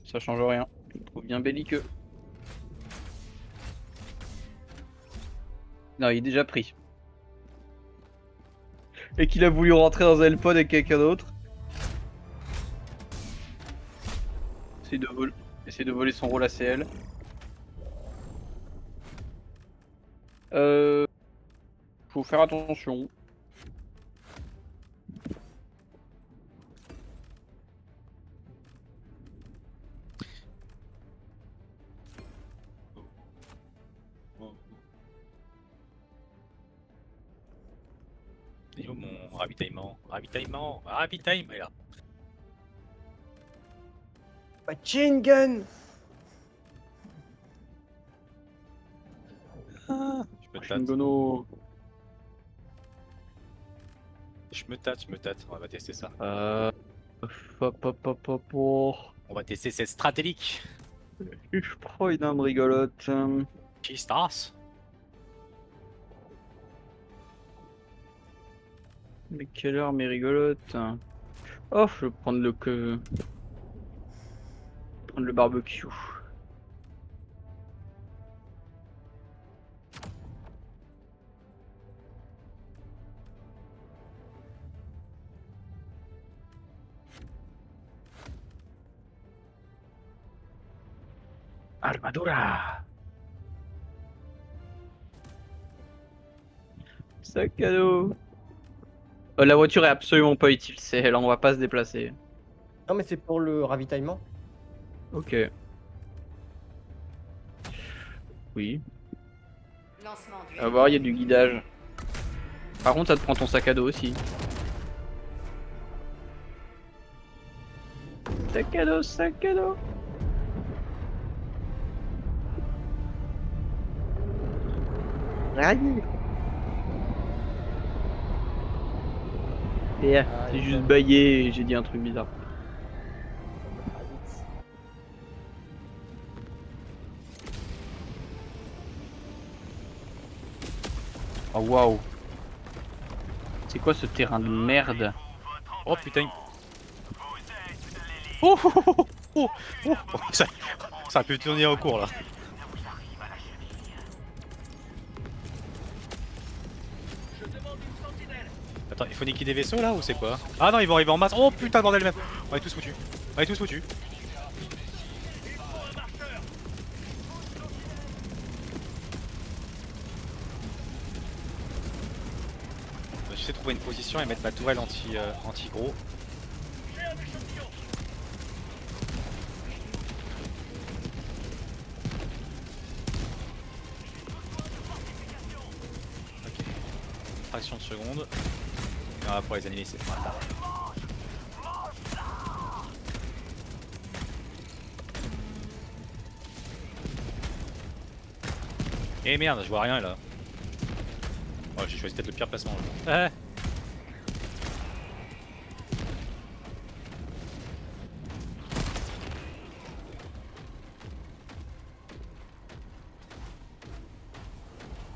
Ça change rien. Je le trouve bien belliqueux. Non, il est déjà pris. Et qu'il a voulu rentrer dans un pod avec quelqu'un d'autre. Essayer de voler son rôle ACL. Faut faire attention. Il est où mon ravitaillement? Ravitaillement! Ravitaillement! Et là. Machine gun. Je me tâte. Shingono. Je me tâte. On va tester ça. On va tester cette stratégie. Je prends une arme rigolote. Chistas. Mais quelle arme est rigolote. Oh, je vais prendre prendre le barbecue. Armadura. Sac à dos. La voiture est absolument pas utile, c'est là on va pas se déplacer. Non, mais c'est pour le ravitaillement. Ok. Oui. À voir, il y a du guidage. Par contre, ça te prend ton sac à dos aussi. Sac à dos, sac à dos. Aïe. Et j'ai juste baillé et j'ai dit un truc bizarre. Oh waouh. C'est quoi ce terrain de merde? Oh putain. Oh, oh, oh, oh, oh, oh. Ça a pu tourner en cours là. Attends, il faut niquer des vaisseaux là ou c'est quoi? Ah non, ils vont arriver en masse. Oh putain, bordel même. On est tous foutus. On est tous foutus. J'essaie de trouver une position et mettre ma tourelle anti-gros. Ok. Fraction de seconde. Ah, pour les ennemis, c'est pas tard. Eh merde, je vois rien là. Oh, j'ai choisi peut-être le pire placement. Là.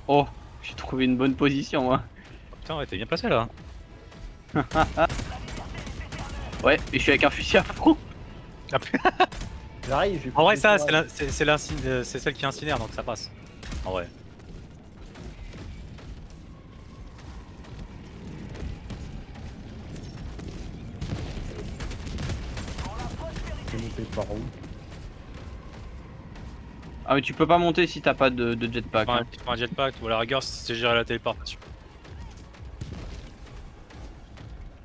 Oh, j'ai trouvé une bonne position moi. Oh, putain, ouais, t'es bien placé là. Ouais, et je suis avec un fusil à fond. Ah, J'arrive, j'ai En vrai, plus ça, de courage. c'est celle qui incinère, donc ça passe. En vrai. Je vais monter par où? Ah mais tu peux pas monter si t'as pas de jetpack. Enfin, Hein. tu prends un jetpack ou à la rigueur, c'est gérer la téléportation.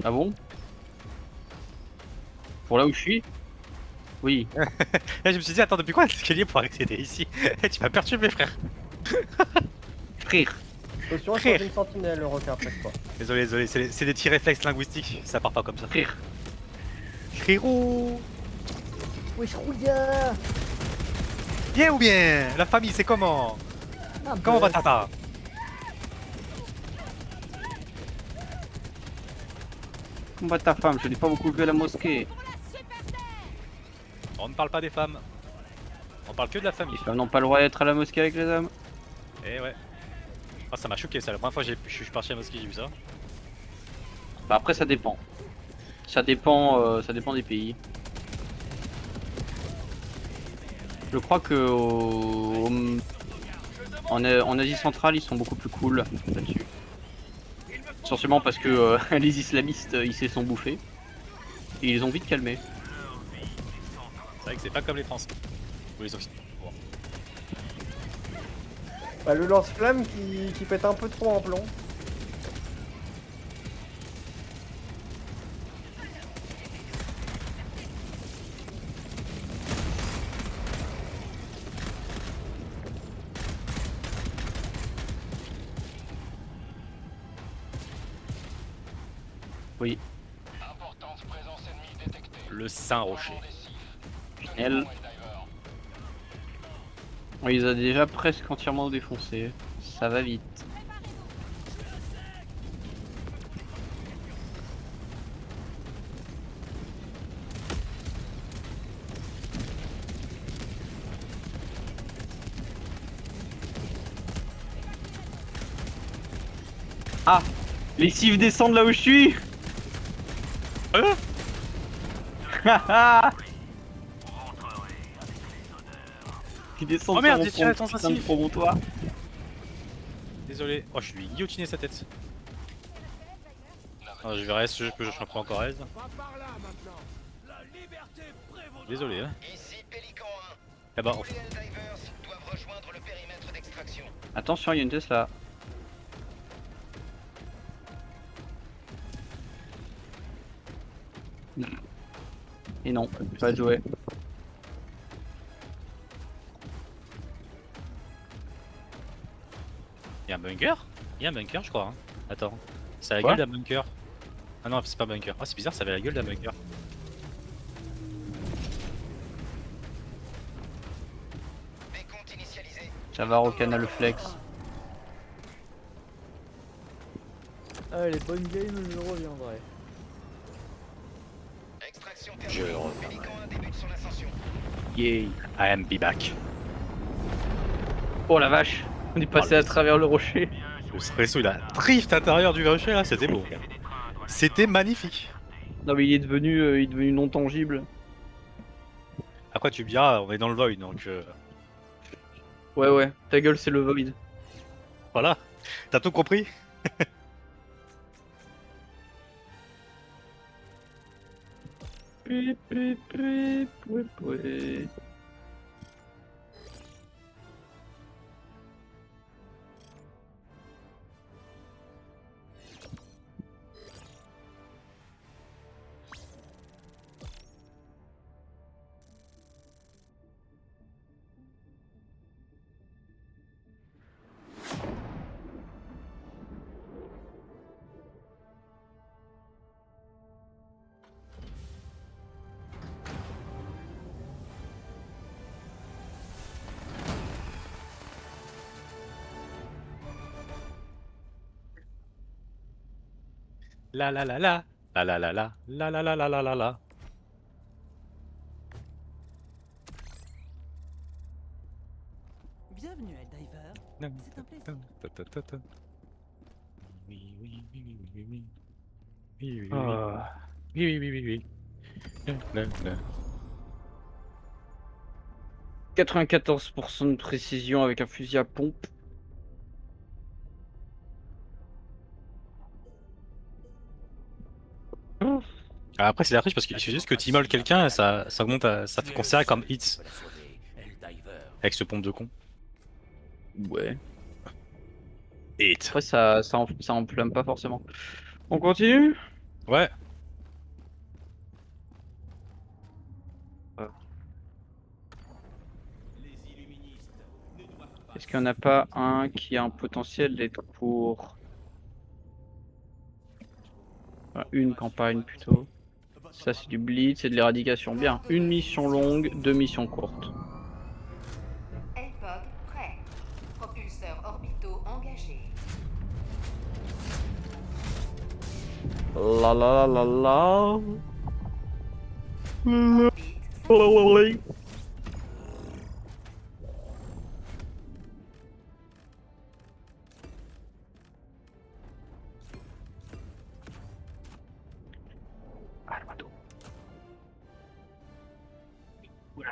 Ah bon? Pour là où je suis? Oui. Et je me suis dit, attends, depuis quoi l'escalier pour accéder ici? Tu m'as perturbé, frère. Frère. Attention, je change une sentinelle, le requin, presse-toi. Désolé, désolé, c'est des petits réflexes linguistiques, ça part pas comme ça. Frère. Frérot! Wesh, rouilla. Bien ou bien? La famille, c'est comment? Ah, Comment va bah, Tata? Combat ta femme, je n'ai pas beaucoup vu à la mosquée. On ne parle pas des femmes. On parle que de la famille. Les femmes n'ont pas le droit d'être à la mosquée avec les hommes. Eh ouais. Ah, ça m'a choqué ça, la première fois que je suis parti à la mosquée, j'ai vu ça. Bah après ça dépend. Ça dépend des pays. Je crois que en Asie centrale ils sont beaucoup plus cool là-dessus. Essentiellement parce que les islamistes ils se sont bouffés. Et ils ont vite calmé. C'est vrai que c'est pas comme les Français. Ou les Occidentaux. Bon. Bah, le lance-flamme qui pète un peu trop en plomb. Oui. Importante présence ennemie détectée. Le Saint-Rocher. Elle. On les a déjà presque entièrement défoncés. Ça va vite. Ah! Les cives descendent là où je suis! Ils descendent Oh merde, j'ai sur tiré mon à ton putain de passif. promontoire. Désolé. Oh, je suis guillotiné sa tête. Ah, je verrai ce jeu que je suis pas encore à l'aise. Pas par là maintenant. La liberté prévaut. Désolé, hein. Ici Pélican Là-bas, 1. Tous les Helldivers doivent rejoindre le périmètre d'extraction. Attention, il y a une Tesla. Et non, pas de jouer. il y a un bunker? Il y a un bunker, je crois. Hein. Attends. C'est la Quoi gueule d'un bunker. Ah non, c'est pas bunker. Ah, c'est bizarre, ça avait la gueule d'un bunker. Décompte initialisé. Java au canal flex. Ah, les bonnes games, je reviendrai. Extraction Je terminée. reviendrai. Pélican 1 débute son ascension. Yay. I am be back. Oh la vache, on est passé à travers le rocher. Le Spresso, il a drift à l'intérieur du rocher là, c'était beau. C'était magnifique. Non mais il est devenu non tangible. Après, tu me diras, on est dans le void donc Ouais ouais, ta gueule c'est le void. voilà. T'as tout compris? La la la la. La la la la. La la la la la la la. Bienvenue Helldiver. C'est un plaisir. Oui, oui, oui, oui, oui, oui. Oui, oui, oui, oui. Ah. Oui, oui, oui, oui, oui. La, la, la. 94% de précision avec un fusil à pompe. Après, c'est la triche parce qu'il suffit juste que tu immoles quelqu'un et ça augmente, ça fait considérer comme hits avec ce pompe de con. Ouais. Hit. Après, ça enflamme pas forcément. On continue? Ouais. Est-ce qu'il n'y en a pas un qui a un potentiel d'être pour une campagne plutôt? Ça, c'est du blitz, c'est de l'éradication. Bien. Une mission longue, 2 missions courtes. LPOG prêt. Propulseurs orbitaux engagés. La la la la. Orbite. Armado. Oula.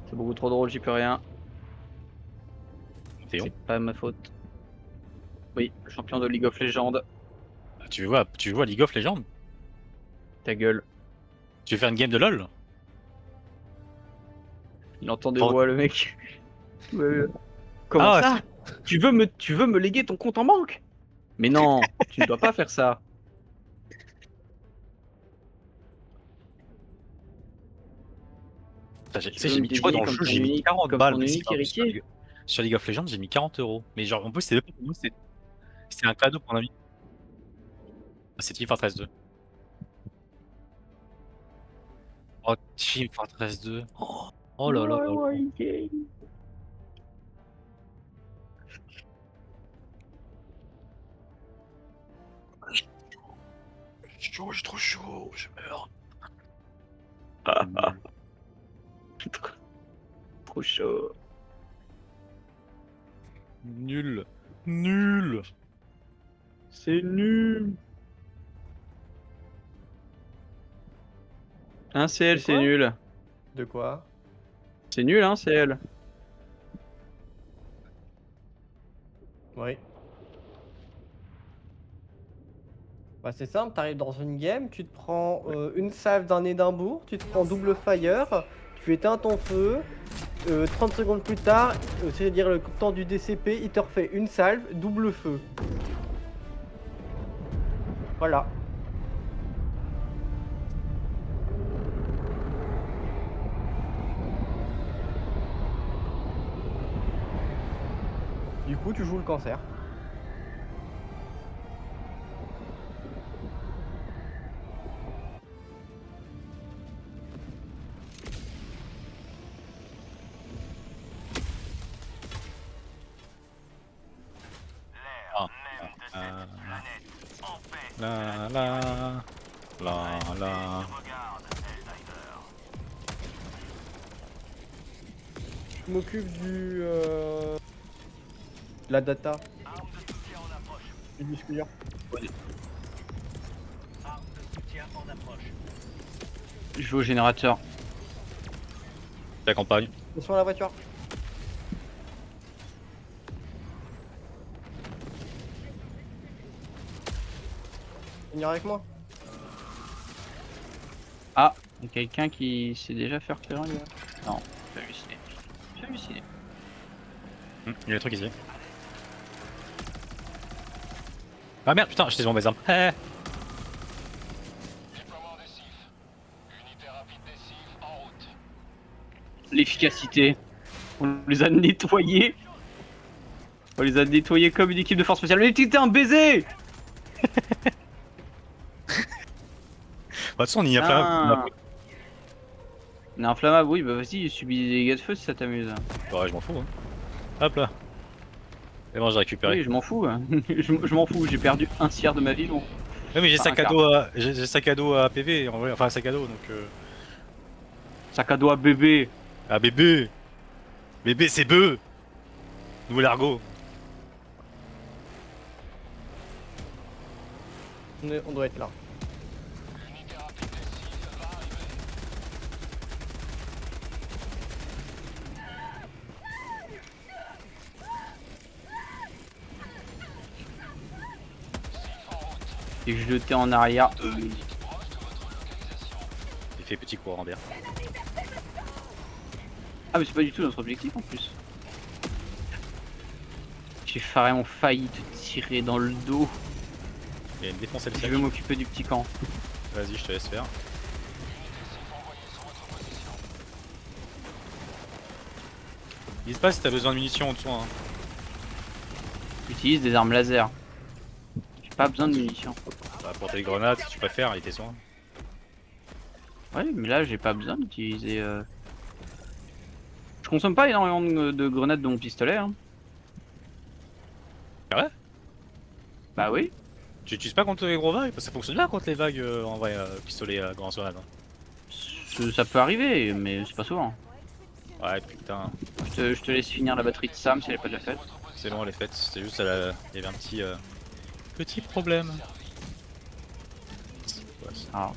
C'est beaucoup trop drôle, j'y peux rien. Théon. C'est pas ma faute. Oui, champion de League of Legends. Tu vois League of Legends? Ta gueule. Tu veux faire une game de LoL? Il entend des Oh. voix, le mec. Comment Ah, ça? Tu veux me léguer ton compte en banque? Mais non, tu ne dois pas faire ça. Tu sais, j'ai mis, je crois, dans le jeu, j'ai mis 40 balles. Mais sur League of Legends, j'ai mis 40 euros. Mais genre, en plus, c'était un cadeau pour un ami. C'est Team Fortress 2. Oh, Team Fortress 2. Oh là là là. Chaud, j'ai trop chaud, je meurs. Trop chaud. Nul. Nul. C'est nul. Un CL, C'est c'est quoi? nul. De quoi? C'est nul, hein, CL. Oui. Bah c'est simple, t'arrives dans une game, tu te prends une salve d'un Édimbourg, tu te prends double fire, tu éteins ton feu, 30 secondes plus tard, c'est-à-dire le temps du DCP, il te refait une salve, double feu. Voilà. Du coup, tu joues le cancer. La la la la. Je m'occupe du la data. Du musculaire. Je joue au générateur. La campagne. Attention à la voiture. Venir avec moi. Ah, il y a quelqu'un qui sait déjà faire clair. Non, j'ai halluciné. J'ai halluciné. Il y a des trucs ici. Ah merde, putain, j'étais sur mes armes. Eh. Déploiement des CIF. Unité rapide des CIF en route. L'efficacité. On les a nettoyés. On les a nettoyés comme une équipe de force spéciale. Mais t'es un baiser! Bah, de toute façon, on y a plein. On est inflammable, oui, bah vas-y, subis des dégâts de feu si ça t'amuse. Ouais, je m'en fous. Hein. Hop là. Et bon, j'ai récupéré. Oui, je m'en fous. Hein. je m'en fous, j'ai perdu un tiers de ma vie. Bon. Ouais, mais j'ai Enfin, sac à dos à, j'ai sac à dos à PV, en vrai, enfin sac à dos donc. Sac à dos à bébé. Ah bébé. Bébé c'est bœuf. Nouvel argot. On doit être là. Unité rapide des CIF va arriver. Et jeté en arrière. Il fait petit courant bien. Ah mais c'est pas du tout notre objectif en plus. J'ai vraiment failli te tirer dans le dos. Il y a une défonce le Je sac. vais m'occuper du petit camp. Vas-y, je te laisse faire. N'hésite pas si t'as besoin de munitions en dessous. Hein. J'utilise des armes laser. J'ai pas besoin de munitions. Bah, pour tes grenades, si tu préfères, et tes soins. Ouais mais là j'ai pas besoin d'utiliser... Je consomme pas énormément de grenades de mon pistolet hein. C'est vrai? Bah oui. Tu utilises pas contre les gros vagues? Parce que ça fonctionne bien contre les vagues en vrai, pistolet à grand grenade. Ça peut arriver mais c'est pas souvent. Ouais putain, Je te laisse finir la batterie de Sam si elle est pas déjà faite. c'est bon elle est faite, c'était juste il y avait un petit problème. Ouais, c'est- Ah.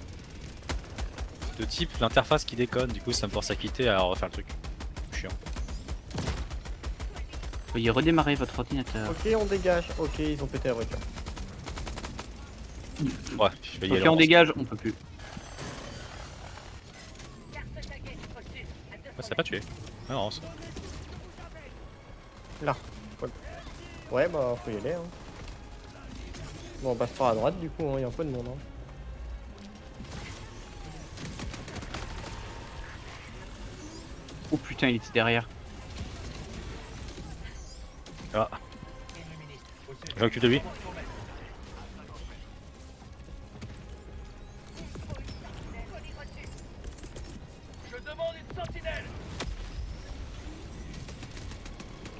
de type l'interface qui déconne, du coup ça me force à quitter et à refaire le truc. Chiant. Veuillez redémarrer votre ordinateur. Ok, on dégage. Ok, ils ont pété la voiture. Ouais, je vais y Ok aller. on dégage, on peut plus. Ouais, ça a pas tué. Ah non, ça. Ouais, bah faut y aller. Hein. Bon, on passe par à droite du coup, il y a un peu de monde. Hein. Oh putain il était derrière. Ah. Je m'occupe de lui. Je demande une sentinelle.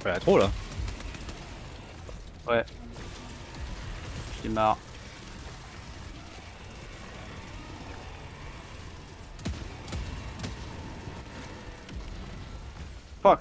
Ouais, y'a trop là. Ouais. Je démarre. Fuck.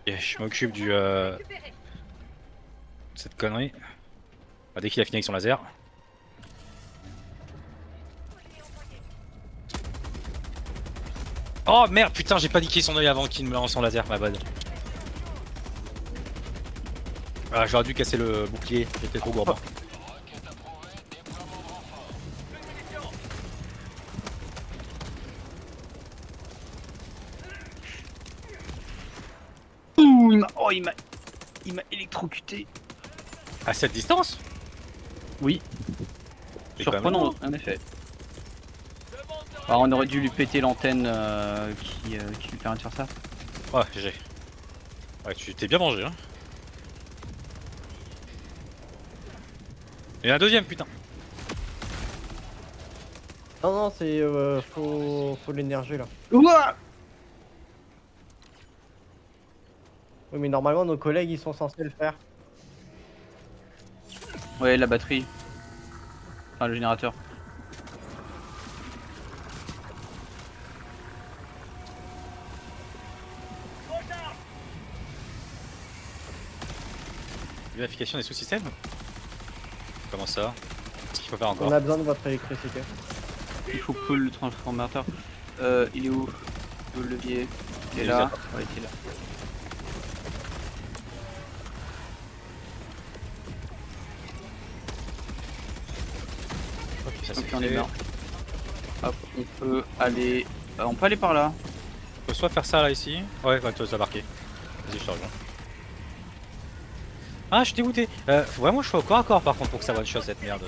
Et je m'occupe du cette connerie. Bah, dès qu'il a fini avec son laser. Oh merde, putain, j'ai pas niqué son œil avant qu'il me lance son laser, ma bad. Ah, j'aurais dû casser le bouclier, j'étais trop gourmand. Ouh, il m'a électrocuté. À cette distance? Oui. C'est quand même Surprenant lourd. en effet. Alors, on aurait dû lui péter l'antenne qui lui permet de faire ça. Ouais, GG. Ouais, tu t'es bien mangé, hein. Il y en a un deuxième, putain. Non, non, c'est. Faut l'énergie là. Ouah. Oui, mais normalement, nos collègues ils sont censés le faire. Ouais la batterie. Enfin le générateur. Vérification des sous-systèmes. Comment ça? Qu'est-ce qu'il faut faire encore? On a besoin de votre électricité. Il faut pull le transformateur. Il est où? Le levier. Il est Il est là. là. Ouais il est là. Ok, ça Ok c'est on est fait. bien. Hop, on peut aller par là. On peut soit faire ça là ici. Ouais, toi ça a marqué. Vas-y, je te rejoins. Ah, je suis dégoûté. Faut vraiment que je sois au corps à corps par contre pour que ça one shot cette merde.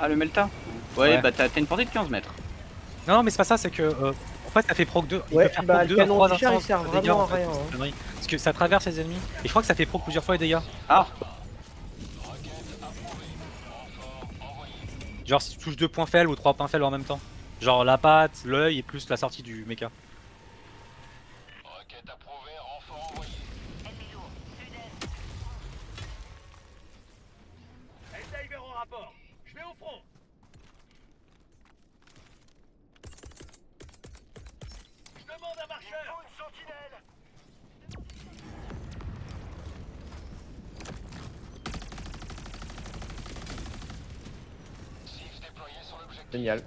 Ah le Melta. Ouais, Ouais. bah t'as une portée de 15 mètres. Non, mais c'est pas ça, c'est que. En fait, ça fait proc 2. Il Ouais, peut faire bah, proc le 2 canon en 3 du char, il instants. sert de vraiment dégâts, en à fait, rien, c'est hein. une connerie. Parce que ça traverse les ennemis. Et je crois que ça fait proc plusieurs fois les dégâts. Ah. Genre si tu touches 2 points faibles ou 3 points faibles en même temps. Genre la patte, l'œil et plus la sortie du mecha. Requête approuvée, renfort envoyé. Ennemi lourd, sud-est. Eldiver en rapport. Je vais au front. Je demande un marcheur. Une sentinelle. Génial.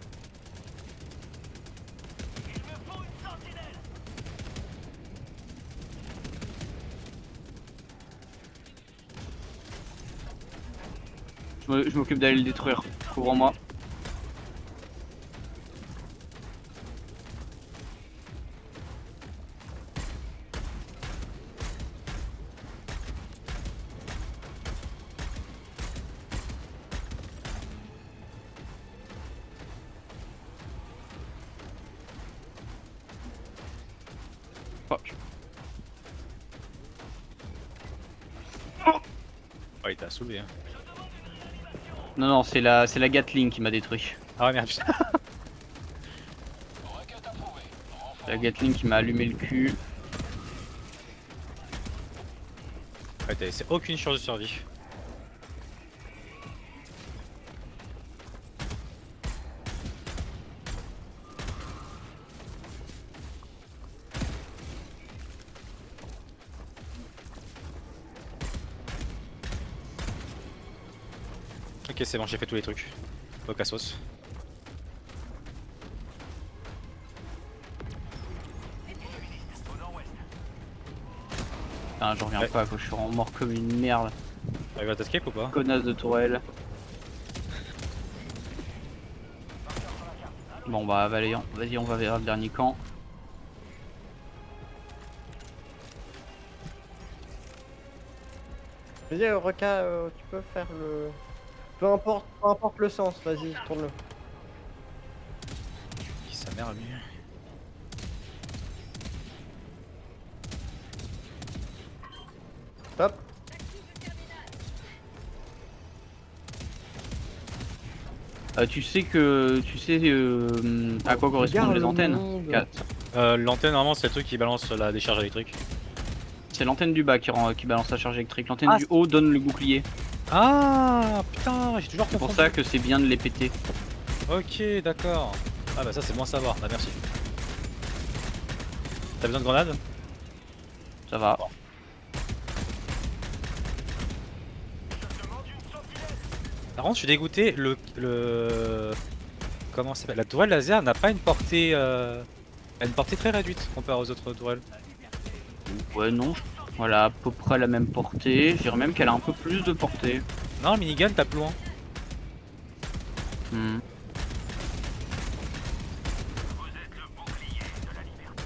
Je m'occupe d'aller le détruire. Couvre-moi. Fuck. Oh, il t'a soulevé. Hein. Non, non, c'est la Gatling qui m'a détruit. Ah ouais, merde, putain. La Gatling qui m'a allumé le cul. Ouais, t'as laissé aucune chance de survie. Ok, c'est bon, j'ai fait tous les trucs. Au cassos. Putain, j'en reviens Ouais. pas, quoi. Je suis en mort comme une merde. T'arrives à t'escape ou pas? Connasse de tourelle. Bon bah Valéant, vas-y on va vers le dernier camp. Vas-y, Roca, tu peux faire le. Peu importe le sens, vas-y, tourne-le. Qui sa mère lui? Hop. Tu sais à quoi correspondent Regarde les le antennes monde. 4. L'antenne, normalement, c'est le truc qui balance la décharge électrique. C'est l'antenne du bas qui balance la charge électrique. L'antenne Ah, du haut donne le bouclier. Ah putain, j'ai toujours C'est pour confondu. ça que c'est bien de les péter. Ok, d'accord. Ah bah ça c'est bon à savoir, bah merci. T'as besoin de grenades? Ça va. Par contre je suis dégoûté, comment ça s'appelle? La tourelle laser n'a pas une portée... elle a une portée très réduite comparée aux autres tourelles. Ouais non. Voilà, à peu près la même portée. Je dirais même qu'elle a un peu plus de portée. Non, minigun tape plus loin.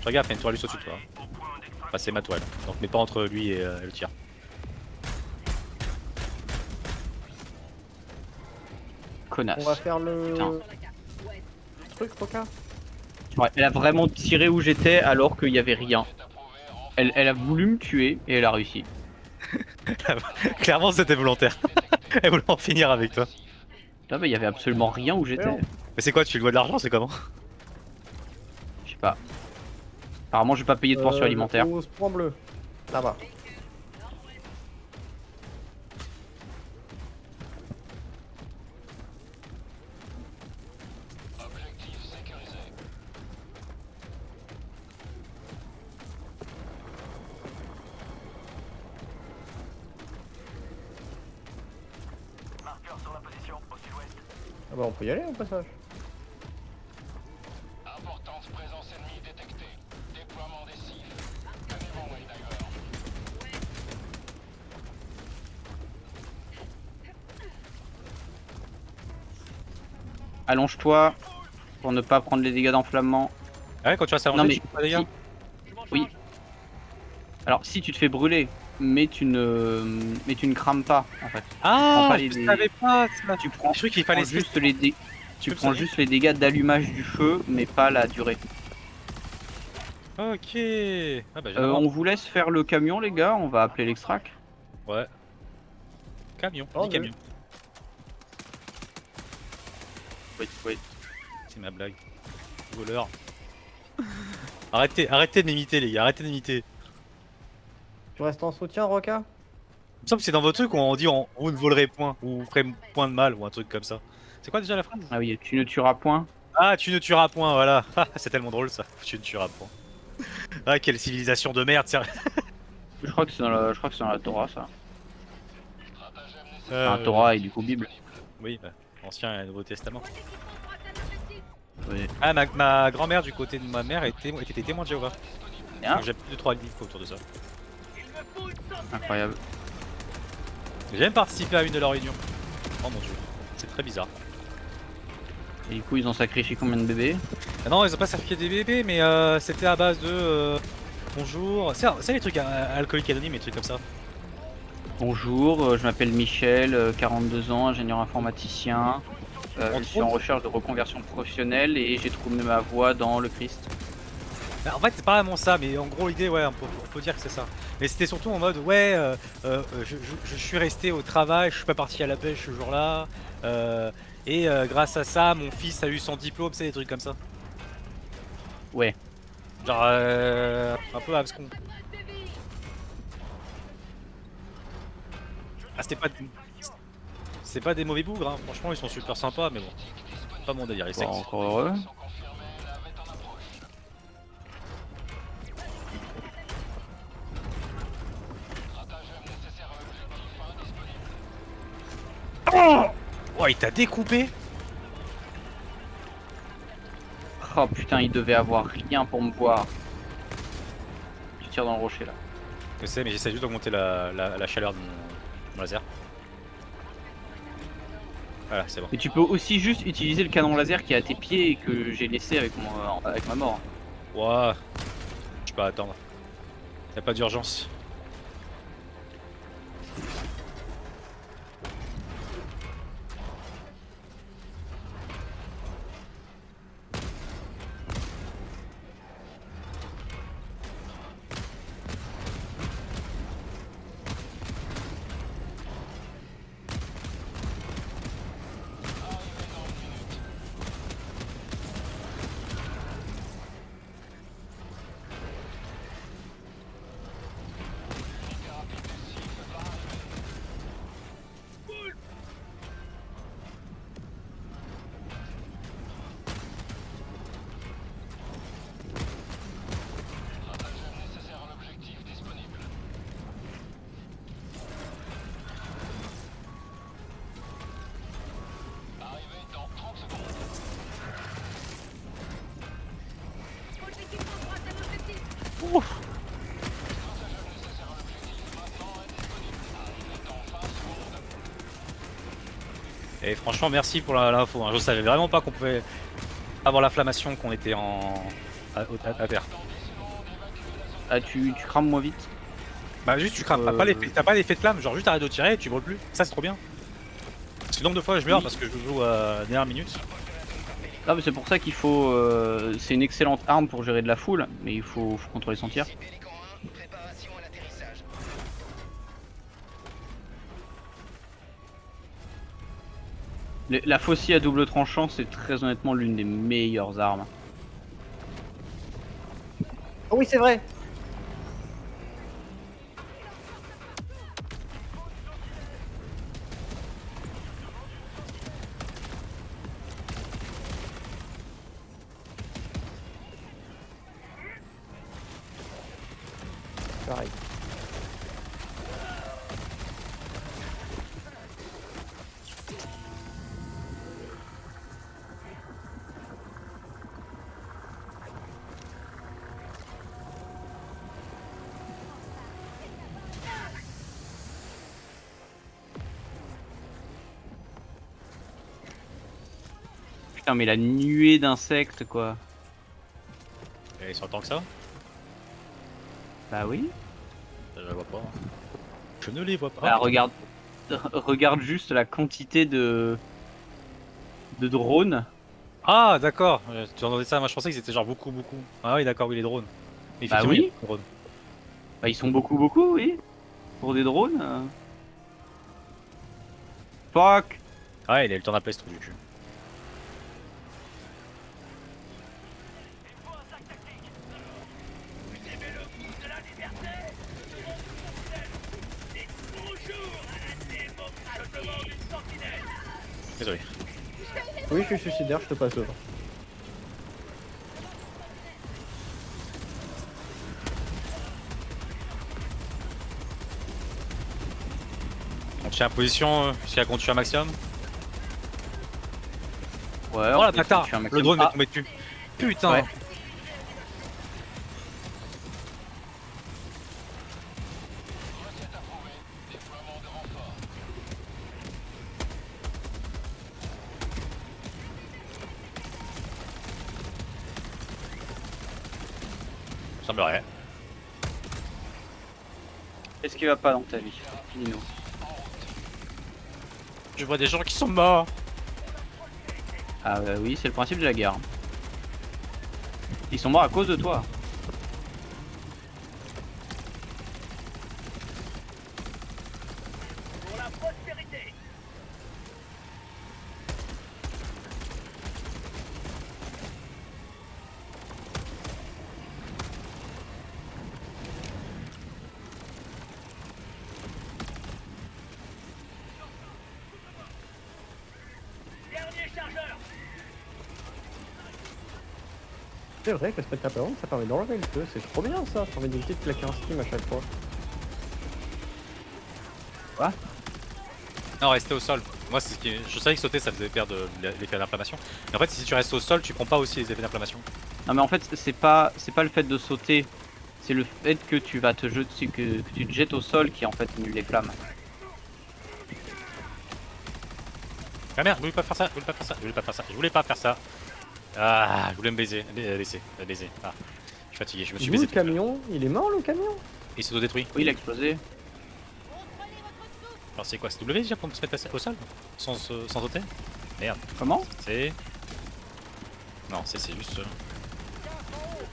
Regarde, il y a une tourelle juste au-dessus de toi. Enfin c'est ma tourelle, donc mais pas entre lui et le tir. Connasse. On va faire le. Putain. Truc, Roca. Ouais, elle a vraiment tiré où j'étais alors qu'il y avait rien. Elle a voulu me tuer et elle a réussi. Clairement c'était volontaire. Elle voulait en finir avec toi. Là bah il y avait absolument rien où j'étais. non. Mais c'est quoi, tu lui dois de l'argent, c'est comment? Je sais pas. Apparemment j'ai pas payé de pension alimentaire. Au point bleu. Là-bas. Marqueur sur la position au sud-ouest. Ah bah on peut y aller au passage. Importante présence ennemie détectée. Déploiement des cibles. Tenez-vous, Waydiver. Allonge-toi pour ne pas prendre les dégâts d'enflammement. Ah ouais, quand tu vas Non s'allonger, mais tu fais pas des gars. oui. Alors si tu te fais brûler, mais tu ne crames pas en fait. Ah, pas je les- savais pas ça. Tu prends, Je croyais qu'il prends fallait juste les dé- Tu peux prends me juste les dégâts d'allumage du feu, mais pas la durée. Ok. Ah bah j'ai On vous laisse faire le camion les gars, on va appeler l'extract. Ouais. Camion, Oh, dis camion. Oui. C'est ma blague. Voleur. Arrêtez de m'imiter les gars, arrêtez de m'imiter. Tu restes en soutien, Roca? Il me semble que c'est dans vos trucs où on dit vous ne volerez point, ou vous ferez point de mal, ou un truc comme ça. C'est quoi déjà la phrase? Ah oui, tu ne tueras point. Ah, tu ne tueras point, voilà. C'est tellement drôle ça, tu ne tueras point. Ah, quelle civilisation de merde, sérieux. Je crois que c'est dans la Torah ça. Euh, Enfin, Torah et du coup Bible. Oui, bah, Ancien et Nouveau Testament. Oui. Ah, ma grand-mère du côté de ma mère était témoin de Jéhovah. Bien. Donc j'ai plus de 3 livres autour de ça. Incroyable. J'ai même participé à une de leurs réunions. Oh mon dieu, c'est très bizarre. Et du coup, ils ont sacrifié combien de bébés? Ah non, ils ont pas sacrifié des bébés, mais c'était à base de bonjour. C'est les trucs alcooliques anonymes et des trucs comme ça. Bonjour, je m'appelle Michel, 42 ans, ingénieur informaticien. Je suis en recherche de reconversion professionnelle et j'ai trouvé ma voie dans le Christ. Bah, en fait, c'est pas vraiment ça, mais en gros, l'idée, ouais, on peut dire que c'est ça. Mais c'était surtout en mode, ouais, je suis resté au travail, je suis pas parti à la pêche ce jour-là, et grâce à ça, mon fils a eu son diplôme, c'est des trucs comme ça. Ouais. Genre, un peu abscon. Ah, c'est pas des mauvais bougres, hein. Franchement, ils sont super sympas, mais bon, pas mon délire, les Bon, sectes. encore heureux. Oh, il t'a découpé? Oh putain, il devait avoir rien pour me voir. Je tire dans le rocher là. Je sais, mais j'essaie juste d'augmenter la chaleur de mon laser. Voilà, c'est bon. Mais tu peux aussi juste utiliser le canon laser qui est à tes pieds et que j'ai laissé avec ma mort. Ouah, je peux pas attendre. Y'a pas d'urgence. Et franchement, merci pour l'info. Hein. Je savais vraiment pas qu'on pouvait avoir l'inflammation qu'on était à terre. Ah, tu crames moins vite. Bah, juste tu crames. T'as pas l'effet de flamme, genre juste arrête de tirer et tu brûles plus. Ça, c'est trop bien. C'est le nombre de fois que je meurs parce que je joue à la dernière minute. Ah, mais c'est pour ça qu'il faut. C'est une excellente arme pour gérer de la foule, mais il faut contrôler son tir. Pélican 1, préparation à l'atterrissage. La faucille à double tranchant, c'est très honnêtement l'une des meilleures armes. Oh oui, c'est vrai. Pareil. Putain, mais la nuée d'insectes quoi. Et ils sont tant que ça? Bah oui. Je la vois pas. Je ne les vois pas. Bah regarde juste la quantité de drones. Ah, d'accord. Tu entendais ça? Moi, je pensais qu'ils étaient genre beaucoup. Ah oui, d'accord, oui, les drones. Mais Bah effectivement, oui. il y a des drones. Bah ils sont beaucoup, oui. Pour des drones. Fuck. Ah, il a eu le temps d'appeler ce trou du cul. Désolé. Oui, je suis suicidaire, je te passe over. On tient position jusqu'à qu'on tue un maximum. Ouais, Oh la on peut bâtard, tuer un le maximum. drone m'est Ah, tombé dessus. Putain. Ouais. Semblerait. Qu'est-ce qui va pas dans ta vie? Dis-nous. Je vois des gens qui sont morts. Ah bah oui, c'est le principe de la guerre. Ils sont morts à cause de toi. Pour la prospérité. Dernier chargeur. C'est vrai que se mettre la plante, ça permet d'enlever le feu, c'est trop bien ça, ça permet d'éviter de claquer un steam à chaque fois. Non, rester au sol. Moi, c'est ce qui... je savais que sauter ça faisait perdre l'effet d'inflammation. Mais en fait, si tu restes au sol, tu prends pas aussi les effets d'inflammation. Non mais en fait c'est pas le fait de sauter, c'est le fait que tu vas te jeter, que tu te jettes au sol qui en fait annule les flammes. Ah merde, je voulais pas faire ça, je voulais pas faire ça, je voulais pas faire ça, je voulais pas faire ça. Ah, je voulais me baiser, baiser. Ah, je suis fatigué, je me suis D'où baisé le tout seul. camion? Il est mort le camion? Il s'est détruit. Oui il a explosé. Alors c'est quoi? C'est W déjà pour se mettre au sol? Sans sauter? Merde. Comment? C'est... Non, c'est juste...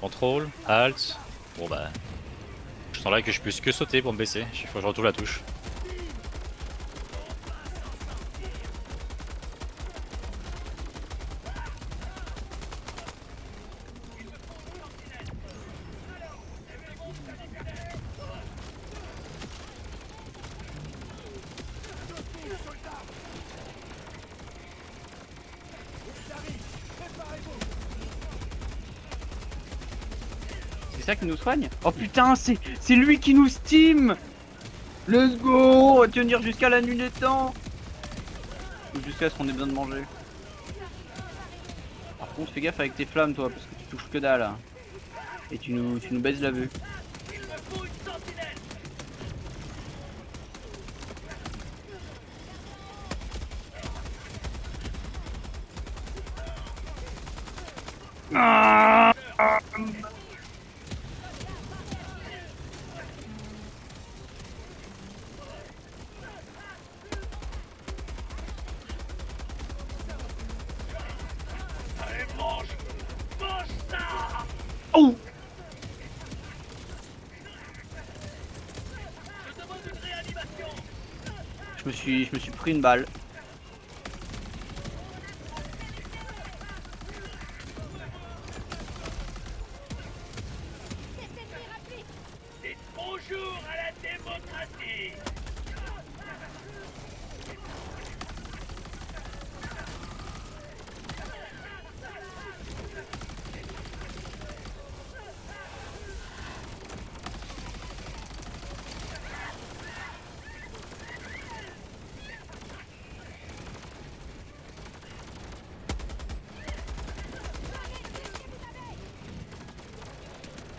Contrôle, Alt... Bon bah... Je sens là que je puisse que sauter pour me baisser, il faut que je retrouve la touche. C'est ça qui nous soigne? Oh putain, c'est lui qui nous steam! Let's go! On va tenir jusqu'à la nuit des temps! Ou jusqu'à ce qu'on ait besoin de manger. Par contre, fais gaffe avec tes flammes, toi, parce que tu touches que dalle. Hein. Et tu nous baises la vue. Il me faut une sentinelle. Allez, mange. Mange ça. Oh! Je demande une réanimation. Je me suis pris une balle. Dites bonjour à la démocratie.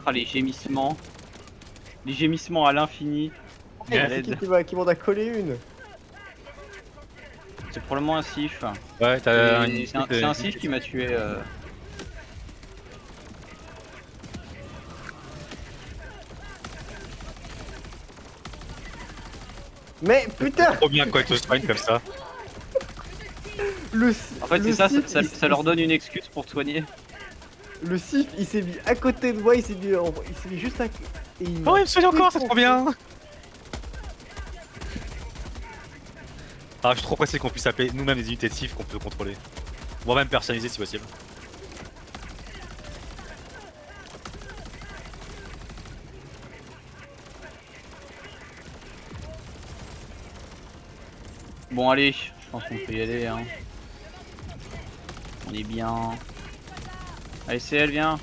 Ah, les gémissements. Les gémissements à l'infini. C'est À qui l'aide. qui m'en a collé une? C'est probablement un sif. Ouais, t'as Et c'est un sif qui m'a tué. Mais putain! trop bien quoi, te soigne comme ça. Le, En fait, le c'est ça, sif, ça leur donne une excuse pour te soigner. Le sif, il s'est mis à côté de moi, il s'est mis juste à... et il Oh, m'a il me soigne encore, c'est défoncé. trop bien. Ah, je suis trop pressé qu'on puisse appeler nous-mêmes des unités de SIF qu'on peut contrôler. Voire même personnaliser si possible. Bon, allez, je pense qu'on peut y aller. Hein. On est bien. Allez, CL, viens.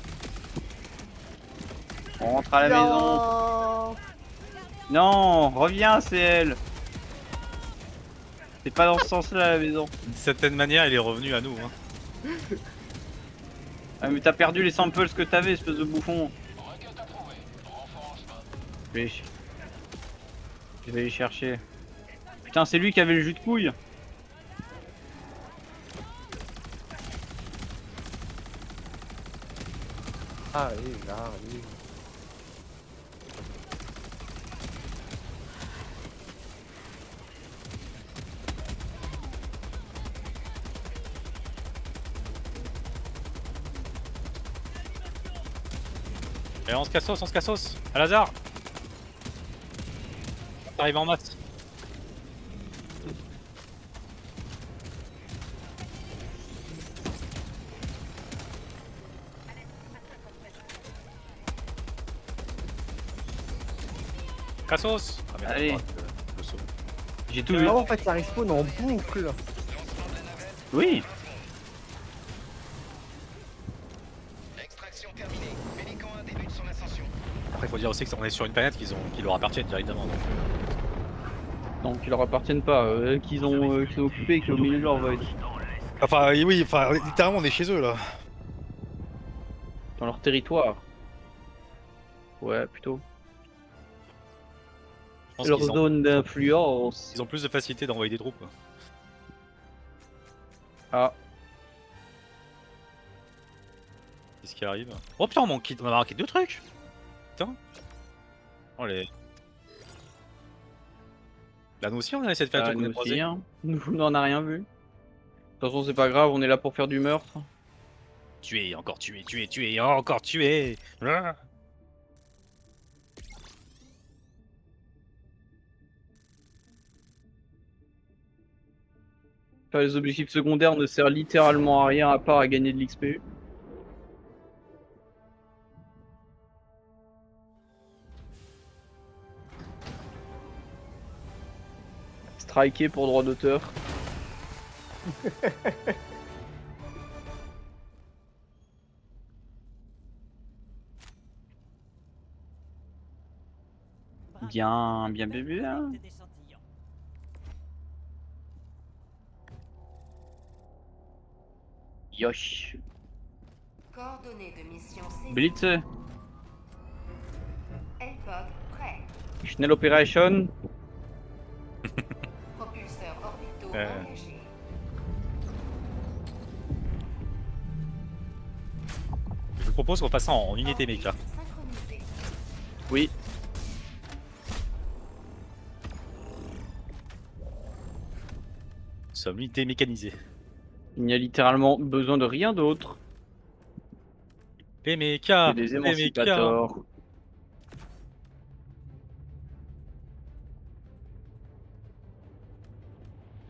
On rentre à la maison. Non, reviens, CL. C'est pas dans ce sens-là, la maison. D'une certaine manière, il est revenu à nous. Hein. Ah mais t'as perdu les samples que t'avais, espèce de bouffon. Je vais les chercher. Putain, c'est lui qui avait le jus de couille. Arrive, arrive. Et on se cassos, à Lazare. T'arrives en masse. Cassos. Ah, merde, Allez. le saut. J'ai tout vu. Ah, en fait, ça respawn en boucle. Oui. Extraction terminée. Pélican 1 débute son ascension. Après, faut dire aussi qu'on est sur une planète qui leur appartient directement. Donc ils leur appartiennent pas, qu'ils ont occupé et qui est au milieu de leur void. Enfin, oui, enfin, littéralement, on est chez eux là. Dans leur territoire. Ouais, plutôt. Je pense Leur qu'ils ont, zone d'influence. ils ont plus de facilité d'envoyer des troupes. Quoi. Ah, Qu'est-ce qui arrive? Oh putain, on a marqué 2 trucs! Putain! Oh les. Là, nous aussi, on a essayé de faire un truc nous aussi, hein. Nous on a rien vu. De toute façon, c'est pas grave, on est là pour faire du meurtre. Tuer, encore tuer, encore tuer! Ah. Faire les objectifs secondaires ne sert littéralement à rien à part à gagner de l'XP. Striker pour droit d'auteur. Bien, bien, bien, bien. Yosh. Coordonnées de mission C. Blitz. L-Pod prêt. Schnell Operation. Propulseurs orbitaux Euh. engagés. Je vous propose qu'on fasse ça en unité méca. Synchronisé. Oui. Nous sommes unité mécanisée. Il n'y a littéralement besoin de rien d'autre Les mécas! que des Les mécas! émancipators.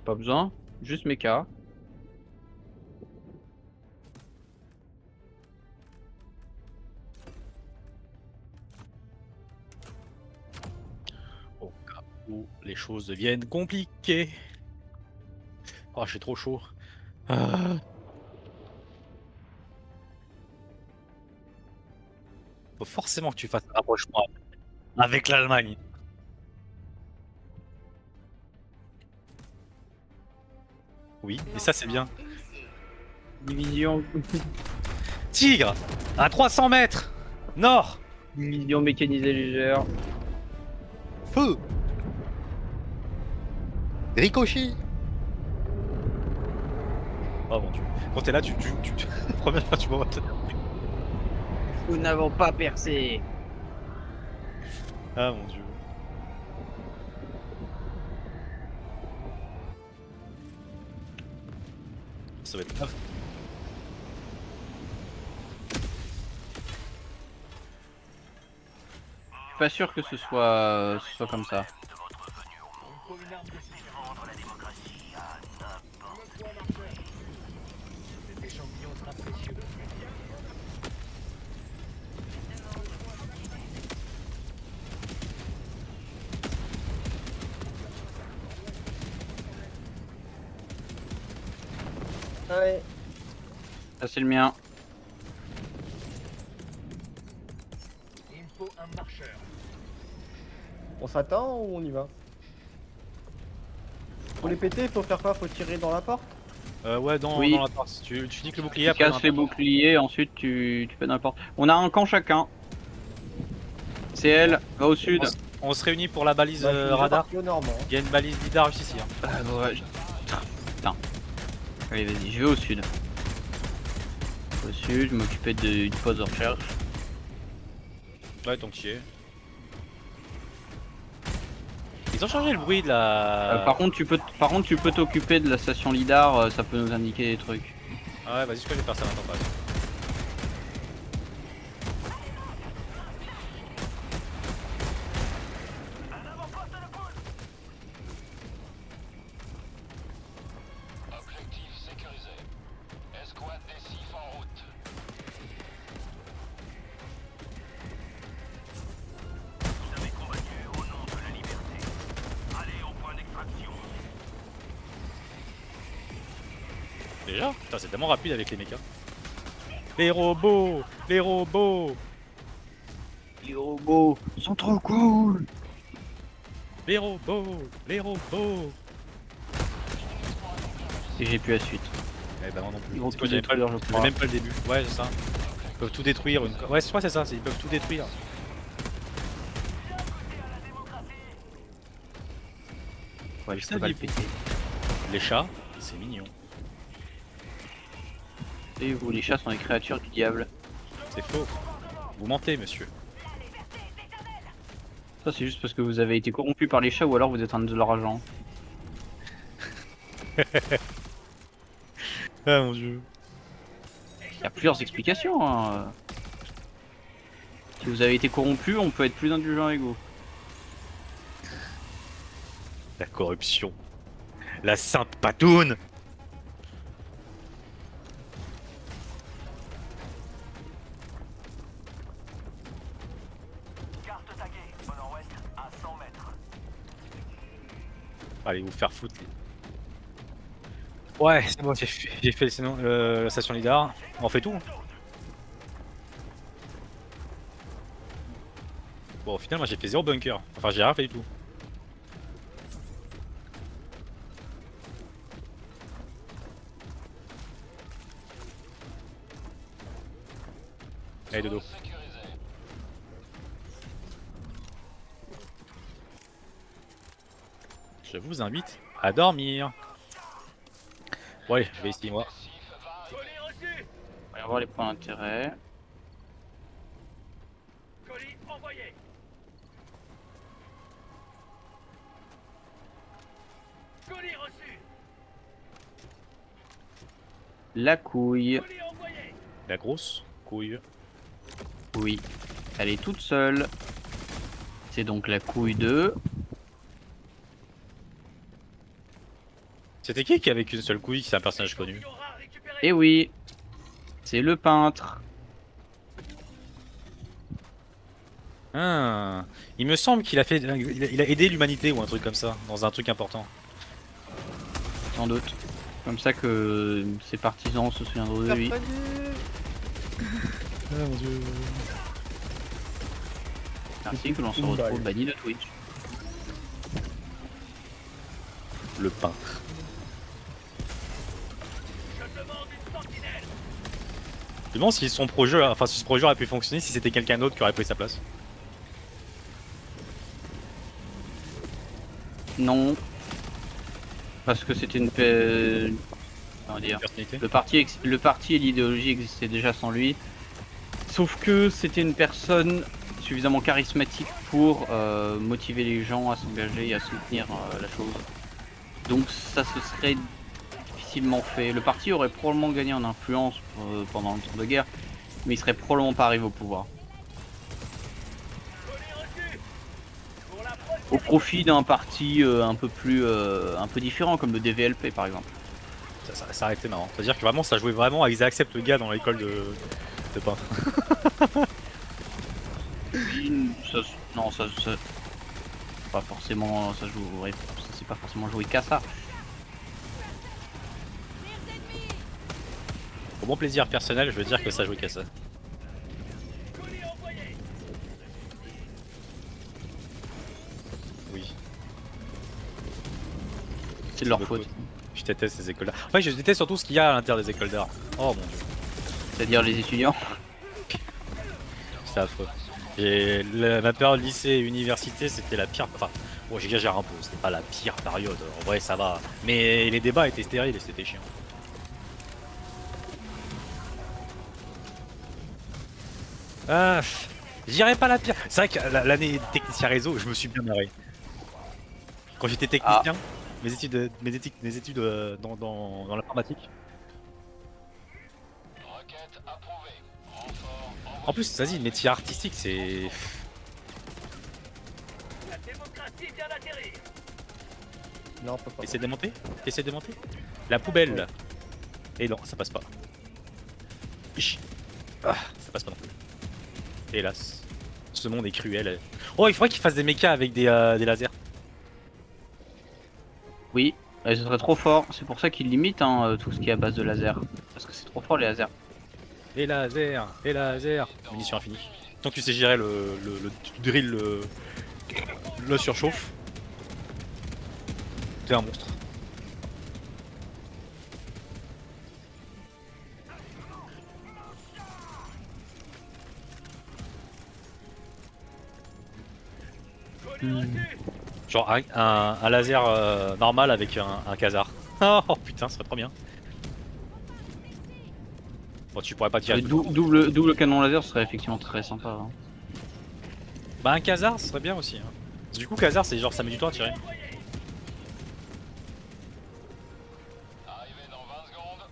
Pas besoin, juste mecha. Au cas où les choses deviennent compliquées. Oh, j'ai trop chaud. Ah. Faut forcément que tu fasses un rapprochement avec l'Allemagne. Oui, et ça c'est bien. Initié. Division, Tigre! À 300 mètres! Nord! division mécanisée légère. Feu! Ricochet! Oh mon dieu. Quand t'es là, première fois tu m'envoies. Nous n'avons pas percé. Ah mon dieu. Ça va être grave. Je suis pas sûr que ce soit comme ça. Il me faut une arme de cet échantillon sera précieux. Allez. Ça c'est le mien. Il me faut un marcheur. On s'attend ou on y va? Pour les péter, il faut faire quoi? Faut tirer dans la porte? Ouais, Oui. dans la porte. Tu dis que le bouclier Tu après. casses les boucliers, ensuite tu fais dans la porte. On a un camp chacun. C'est elle, va au sud. On se réunit pour la balise Bah, je suis déjà radar. parti au nord, moi. Il y a une balise lidar juste ici. Hein. Ouais, putain. Allez, vas-y, je vais au sud. Au sud, je m'occupais d'une poste de recherche. Ouais, tant que tu y es. Ils ont changé le bruit de la. Par contre, tu peux t'occuper de la station lidar, ça peut nous indiquer des trucs. Ah ouais, vas-y, je vais faire ça maintenant. Pas. Objectif sécurisé. Escouade des SIF en route. Vous avez combattu au nom de la liberté. Allez au point d'extraction. Déjà? Putain, c'est tellement rapide avec les mechas. Les robots! Les robots! Les robots sont trop cool. Les robots! Les robots! Et j'ai plus la suite. Eh ben, moi non plus. Ils vont C'est tout quoi, j'avais détruire, je j'avais crois. même pas le début. Ouais, c'est ça. Ils peuvent tout détruire. Ouais, je crois que c'est ça, ils peuvent tout détruire. Ouais, je peux pas le péter. Les chats, c'est mignon. Et vous, les chats sont des créatures du diable. C'est faux. Vous mentez, monsieur. Ça, c'est juste parce que vous avez été corrompu par les chats ou alors vous êtes un de leurs agents. Ah mon dieu. Il y a plusieurs explications. Hein. Si vous avez été corrompu, on peut être plus indulgent avec vous. La corruption. La sainte patoune. Carte taguée au nord-ouest à 100 mètres. Allez vous faire foutre. Ouais, c'est bon, j'ai fait sinon, la station lidar. On fait tout. Hein. Bon, au final, moi j'ai fait 0 bunker. Enfin, j'ai rien fait du tout. Allez, dodo. Je vous invite à dormir. Bon allez, je vais essayer moi. On va voir les points d'intérêt. Colis envoyé. Colis reçu. La couille. Colis envoyé. La grosse couille. Oui. Elle est toute seule. C'est donc la couille 2. C'était qui avait qu'une seule couille? C'est un personnage connu. Et oui. C'est le peintre. Ah, il me semble qu'il a fait, il a aidé l'humanité ou un truc comme ça, dans un truc important. Sans doute. Comme ça que ses partisans se souviendront de lui. Ah mon dieu. Ainsi que l'on se retrouve banni de Twitch. Le peintre. Je me demande si son projet, enfin si ce projet aurait pu fonctionner si c'était quelqu'un d'autre qui aurait pris sa place. Non. Parce que c'était une comment dire, Personnalité. le parti et l'idéologie existaient déjà sans lui. Sauf que c'était une personne suffisamment charismatique pour motiver les gens à s'engager et à soutenir la chose. Donc ça se serait difficilement fait. Le parti aurait probablement gagné en influence pendant le temps de guerre, mais il serait probablement pas arrivé au pouvoir. Au profit d'un parti un peu différent, comme le DVLP par exemple. Ça aurait été marrant. C'est-à-dire que vraiment ça jouait vraiment à ils acceptent le gars dans l'école de peintre. Non, ça pas forcément, ça jouerait, ça c'est pas forcément joué qu'à ça. Pour mon plaisir personnel, je veux dire que ça jouait qu'à ça. Oui. C'est de leur faute. Je déteste ces écoles d'art. En fait, je déteste surtout ce qu'il y a à l'intérieur des écoles d'art. Oh mon dieu, C'est-à-dire les étudiants. c'est affreux. Et ma période lycée et université, c'était la pire. Enfin, bon, j'exagère un peu, c'était pas la pire période. En vrai, ça va. Mais les débats étaient stériles et c'était chiant. Ah, j'irais pas la pire. C'est vrai que l'année technicien réseau, je me suis bien marré. Quand j'étais technicien, mes études dans l'informatique. Requête approuvée. Renfort En plus, vas-y, le métier artistique, c'est. La démocratie vient d'atterrir. Non, on peut pas. Essaie de monter. La poubelle. Ouais. Et non, ça passe pas. Ichi. Ah, ça passe pas non plus. Hélas. Ce monde est cruel. Oh, il faudrait qu'ils fassent des mechas avec des lasers. Oui, ce serait trop fort. C'est pour ça qu'ils limitent hein, tout ce qui est à base de laser. Parce que c'est trop fort les lasers. Les lasers. Munitions infinies. Tant que tu sais gérer tu drill le surchauffe. T'es un monstre. Genre un laser normal avec un casar. Oh putain, ça serait trop bien. Bon, tu pourrais pas tirer. Double canon laser serait effectivement très sympa. Hein. Bah un casar, ce serait bien aussi. Hein. Du coup, casar, c'est genre ça met du temps à tirer. arrivé dans 20 secondes.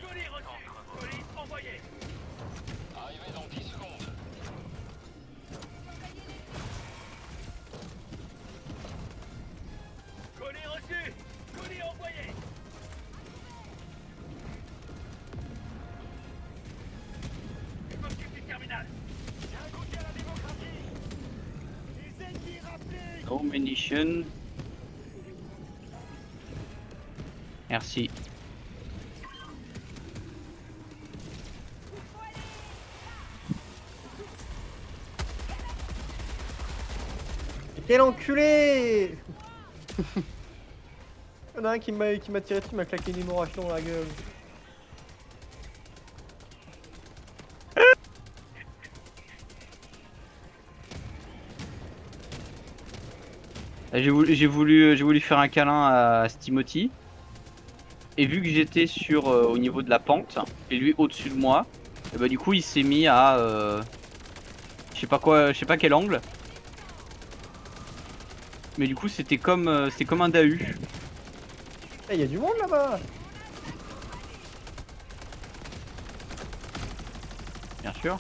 Colis reçu. Colis envoyé. Arrivé dans 10 secondes. Colis reçu. Colis envoyé. Je m'occupe du terminal. J'ai un goûter à la démocratie. Les ennemis rappelés. No munition. Merci. Quel enculé! Il y en a un qui m'a tiré dessus, il m'a claqué une hémorragie dans la gueule. J'ai voulu faire un câlin à Timothy. Et vu que j'étais au niveau de la pente, et lui au-dessus de moi, et bah du coup il s'est mis à je sais pas quel angle. Mais du coup c'était comme un DAU. Eh, y a du monde là-bas! Bien sûr.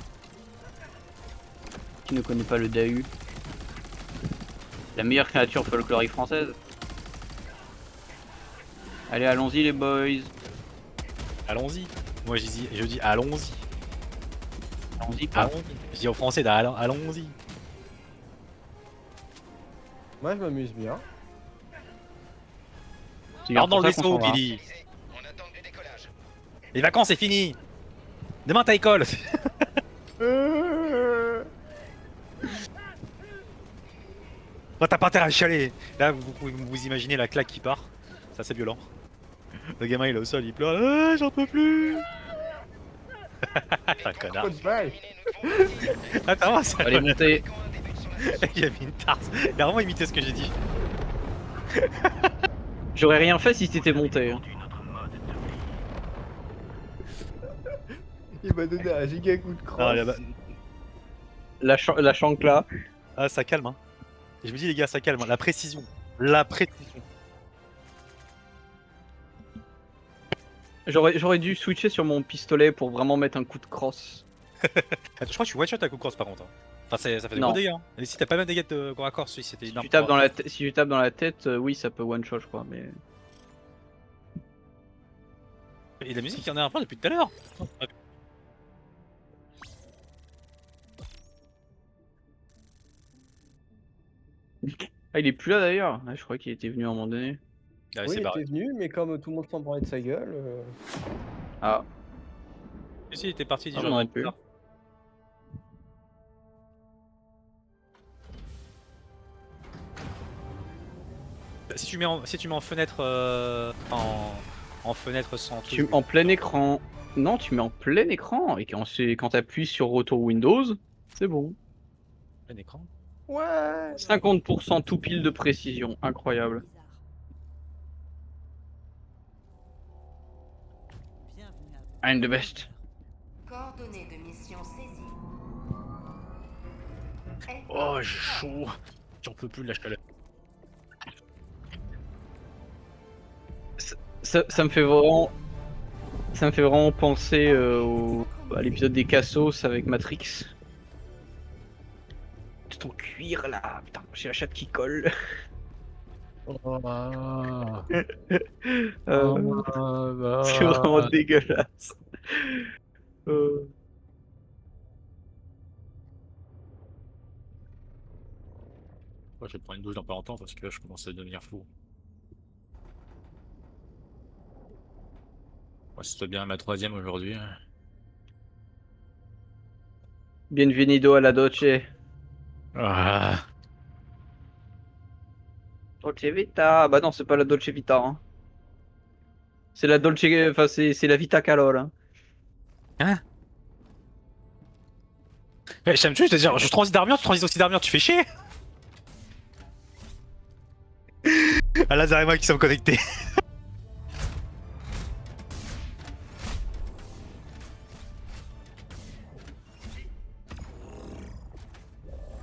Qui ne connaît pas le DAU? La meilleure créature folklorique française. Allez, allons-y les boys. Allons-y. Moi je dis allons-y. Allons-y pas. Allons-y. Je dis aux Français allons-y. Moi je m'amuse bien. C'est bien Alors dans pour le ça qu'on vaisseau, s'en va. Billy. On attend du décollage. Les vacances, c'est fini. Demain, t'as école. Bah, t'as pas intérêt à chialer. Là, vous imaginez la claque qui part. C'est assez violent. Le gamin, il est au sol, il pleure. Ah, j'en peux plus. Un connard. Quoi de bail? Attends, ça Allez monter. il a mis une tarte. Il a vraiment imité ce que j'ai dit. J'aurais rien fait si t'étais monté. Hein. Il m'a donné un giga coup de crosse. Non, La chancla. Ah, ça calme, hein. Je me dis, les gars, ça calme. Hein. La précision. La précision. J'aurais dû switcher sur mon pistolet pour vraiment mettre un coup de crosse. Je crois que tu one-shot à coup de crosse, par contre. Hein. Enfin, ça fait des Non. gros dégâts. Hein. Et si t'as pas même des dégâts de corps à corps, si c'était Si énorme. tu tapes dans la tête, oui ça peut one shot je crois, mais. Et la musique, il y en a un peu depuis tout à l'heure. Ah il est plus là d'ailleurs. Ah, je crois qu'il était venu à un moment donné. Ah, Oui, c'est il barré. était venu, mais comme tout le monde s'en parlait de sa gueule. Ah. Et si, il était parti 10 Ah, jours on aurait plus pu. tard. si tu mets en fenêtre en fenêtre sans Tu truc. en plein écran. Non, tu mets en plein écran et quand t'appuies sur retour Windows, c'est bon. Plein écran. Ouais. 50% tout pile de précision, incroyable. Bizarre. Bienvenue à bord. I'm the best. Coordonnées de mission saisies. Oh, j'ai chaud. J'en peux plus de la chaleur. Ça me fait vraiment. Ça me fait vraiment penser à l'épisode des Cassos avec Matrix. Ton cuir là, putain, j'ai la chatte qui colle. C'est vraiment dégueulasse. Moi, je vais prendre une douche dans pas longtemps parce que je commence à devenir fou. Ouais, c'était bien ma 3e aujourd'hui. Bienvenido a la Dolce. Ah. Dolce Vita. Bah non, c'est pas la Dolce Vita. Hein. C'est la Dolce. Enfin, c'est la Vita Calor. Hein. Hein? J'aime juste te dire, je transis d'armure, tu transis aussi d'armure, tu fais chier! Ah, Lazare et moi qui sommes connectés.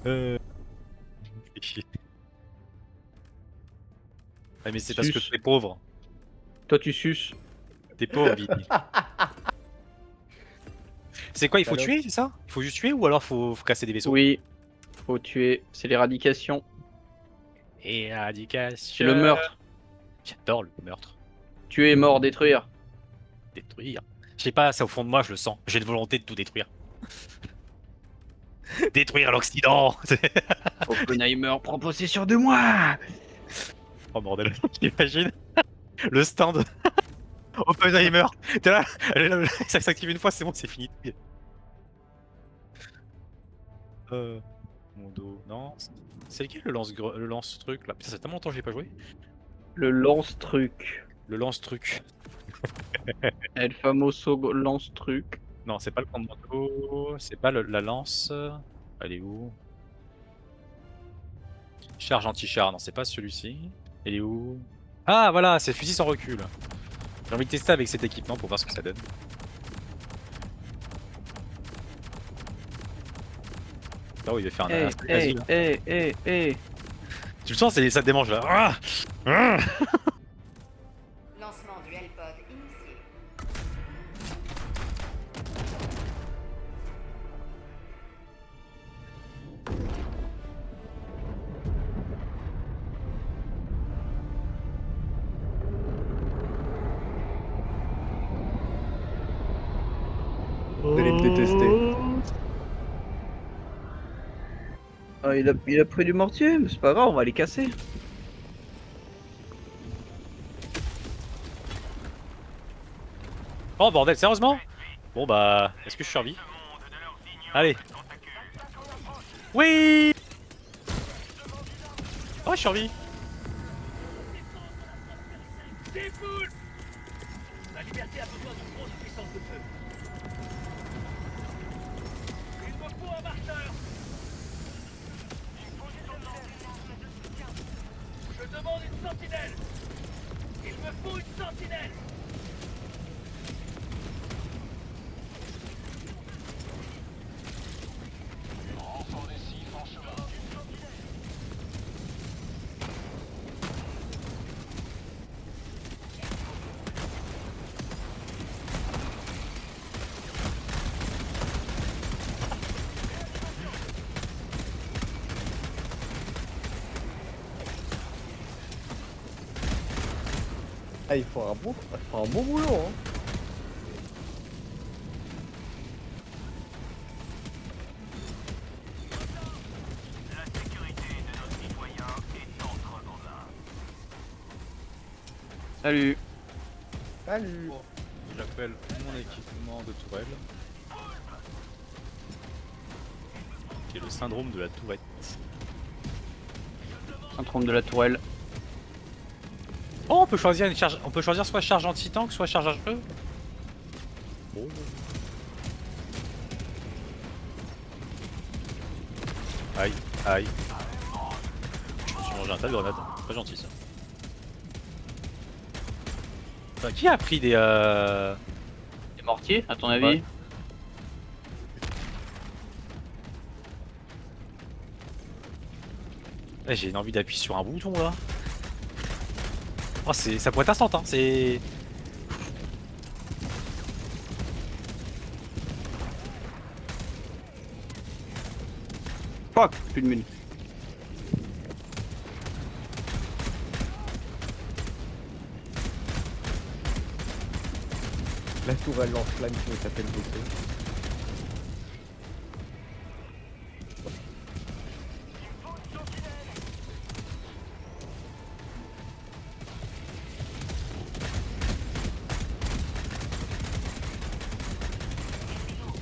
Fais chier. Ah, mais c'est parce que Sus. t'es pauvre. Toi, tu suces. T'es pauvre, Vini. C'est quoi, il faut Alors tuer, c'est ça? Il faut juste tuer ou alors faut casser des vaisseaux? Oui. Faut tuer. C'est l'éradication. Éradication. C'est le meurtre. J'adore le meurtre. Tuer, mort, détruire. Détruire. Je sais pas, ça au fond de moi, je le sens. J'ai une volonté de tout détruire. Détruire l'Occident. Oppenheimer prend possession de moi. Oh bordel, j'imagine. Le stand. Oppenheimer. T'es là, ça s'active une fois, c'est bon, c'est fini. Mon dos, non. C'est lequel le lance-truc là? Putain, ça fait tellement longtemps que j'ai pas joué. Le lance-truc. Le lance-truc. El famoso lance-truc. Non, c'est pas le commando, c'est pas la lance. Elle est où? Charge anti-char, non, c'est pas celui-ci. Elle est où? Ah, voilà, c'est fusil sans recul. J'ai envie de tester avec cet équipement pour voir ce que ça donne. Oh, il va faire un. Vas-y, là. Tu le sens, ça te démange là. Lancement du L-Pod initié. Vous allez me détester. Ah, il a pris du mortier, mais c'est pas grave, on va les casser. Oh bordel, sérieusement? Bon bah, est-ce que je survis? Allez. Oui. Oh, je survis. Défoule! La liberté a besoin d'une grosse puissance de feu. Il me faut un marcheur! Je demande une sentinelle! Il me faut une sentinelle! Ah, il faut un bon boulot, hein. La sécurité de nos citoyens est entre vos mains. Salut. Salut. J'appelle mon équipement de tourelle. Qui est le syndrome de la tourette. Syndrome de la tourelle. Oh, on peut choisir une charge. On peut choisir soit charge anti-tank, soit charge HE. Oh. Aïe, aïe. Je me suis mangé un tas de grenades. Pas gentil ça. Enfin, qui a pris des Des mortiers, à ton avis? Ouais. J'ai une envie d'appuyer sur un bouton là. Oh, ça pourrait être instant, hein. C'est. Fuck, plus de mine. La tourelle lance-flamme qui me tapait le bosser.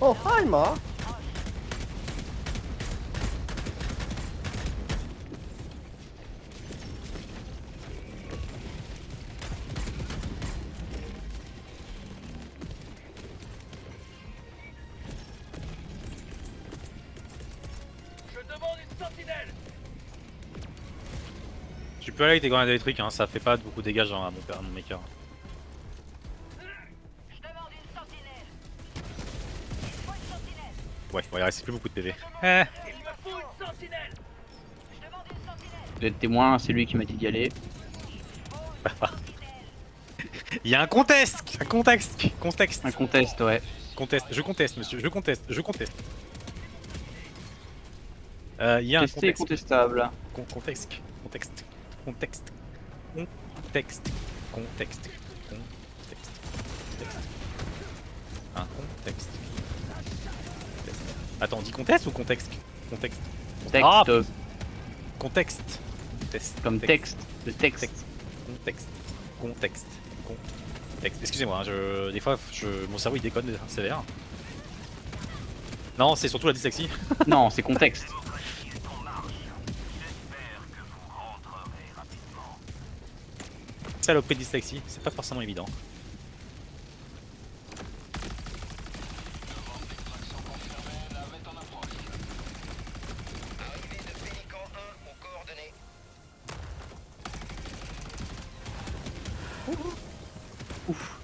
Oh, hi, Ma! Je demande une sentinelle. Tu peux aller avec tes grenades électriques, hein. Ça fait pas beaucoup de dégâts genre, à mon maker. Je demande une sentinelle. Il faut une sentinelle. Ouais, il reste plus beaucoup de PV. Il me faut une sentinelle. Je demande une sentinelle. Vous êtes témoin, c'est lui qui m'a dit d'y aller. Il y a un contexte. Un contexte. Contexte. Un contest, ouais. Conteste. Je conteste, monsieur. Je conteste. Je conteste. Il y a un Testé et contexte. contestable. Contexte. Contexte. Contexte. Contexte. Contexte. Contexte. Contexte. Un contexte. Contexte. Attends, on dit contexte ou contexte? Contexte. Texte, Ah, contexte. Contexte. comme texte, de texte. Contexte. Contexte. Contexte. Excusez-moi, hein, des fois mon cerveau il déconne sévère. Non, c'est surtout la dyslexie. Non, c'est contexte. Saloperie de dyslexie, c'est pas forcément évident. Arrivée de Pélican 1 aux coordonnées. Ouf.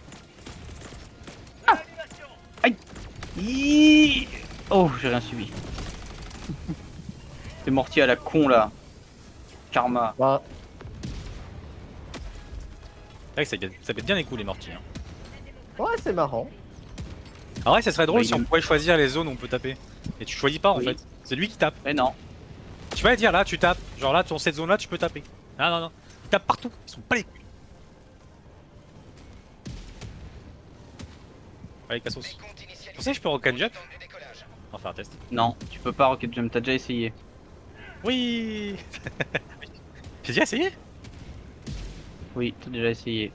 Animation. Iiii. Oh, j'ai rien subi. C'est mortier à la con là. Karma. Bah, C'est vrai que ça pète bien les coups les mortiers. Hein. ouais, c'est marrant. Ah ouais, ça serait drôle Oui, si on pouvait choisir les zones où on peut taper. Et tu choisis pas en Oui. fait, c'est lui qui tape. Mais non. Tu vas dire là, tu tapes. Genre là, dans cette zone là, tu peux taper. Ah non, non. Ils tapent partout, ils sont pas les couilles. Allez, Cassos. Décompte Vous initialisé. pensez que je peux rocket jump? Temps du décollage. On va faire un test. Non, tu peux pas Rocket Jump, t'as déjà essayé. Oui. J'ai déjà essayé. Oui, t'as déjà essayé.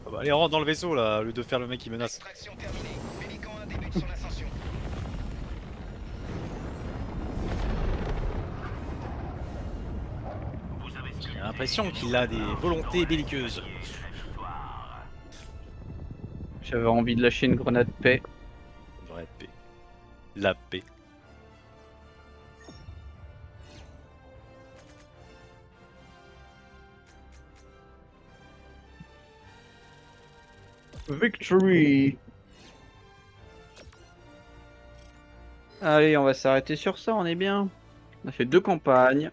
Ah bah, allez, rentre dans le vaisseau là, au lieu de faire le mec qui menace. Extraction terminée. Pélican 1 débute son ascension. J'ai l'impression qu'il a des volontés belliqueuses. J'avais envie de lâcher une grenade paix. Vraie paix. La paix. Victory. Allez, on va s'arrêter sur ça, on est bien. On a fait 2 campagnes.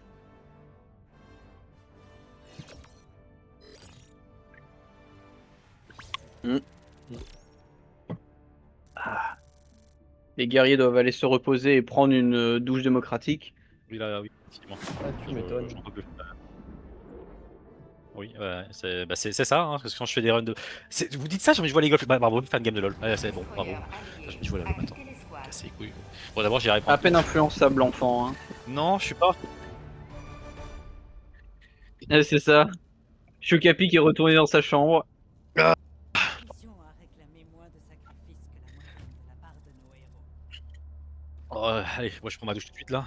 Ah. Les guerriers doivent aller se reposer et prendre une douche démocratique. Oui, là, oui, effectivement. Ah, tu m'étonnes. J'en peux plus. Oui, ouais, c'est ça, hein, parce que quand je fais des runs de. Vous dites ça, je vois les golfs. Bah, bravo, faire une game de LoL. Ouais, c'est bon, bravo. Je vois la LoL maintenant. Casser les couilles. Bon, d'abord, j'y réponds. À peine influençable, l'enfant. Hein. Non, je suis pas. C'est ça. Chocapi qui est retourné dans sa chambre. Mission a réclamé moins de sacrifices que la moyenne de la part de nos héros. Allez, moi je prends ma douche tout de suite là.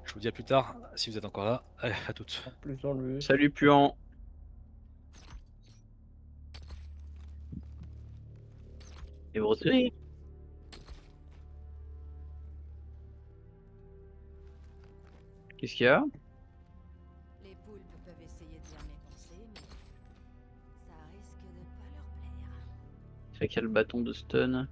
Je vous dis à plus tard, si vous êtes encore là. Allez, à toutes. Plus dans le. Salut Puant. Et vous retirez. Qu'est-ce qu'il y a? Les poulpes peuvent essayer de lire mes pensées, mais ça risque de pas leur plaire. C'est quel bâton de stun?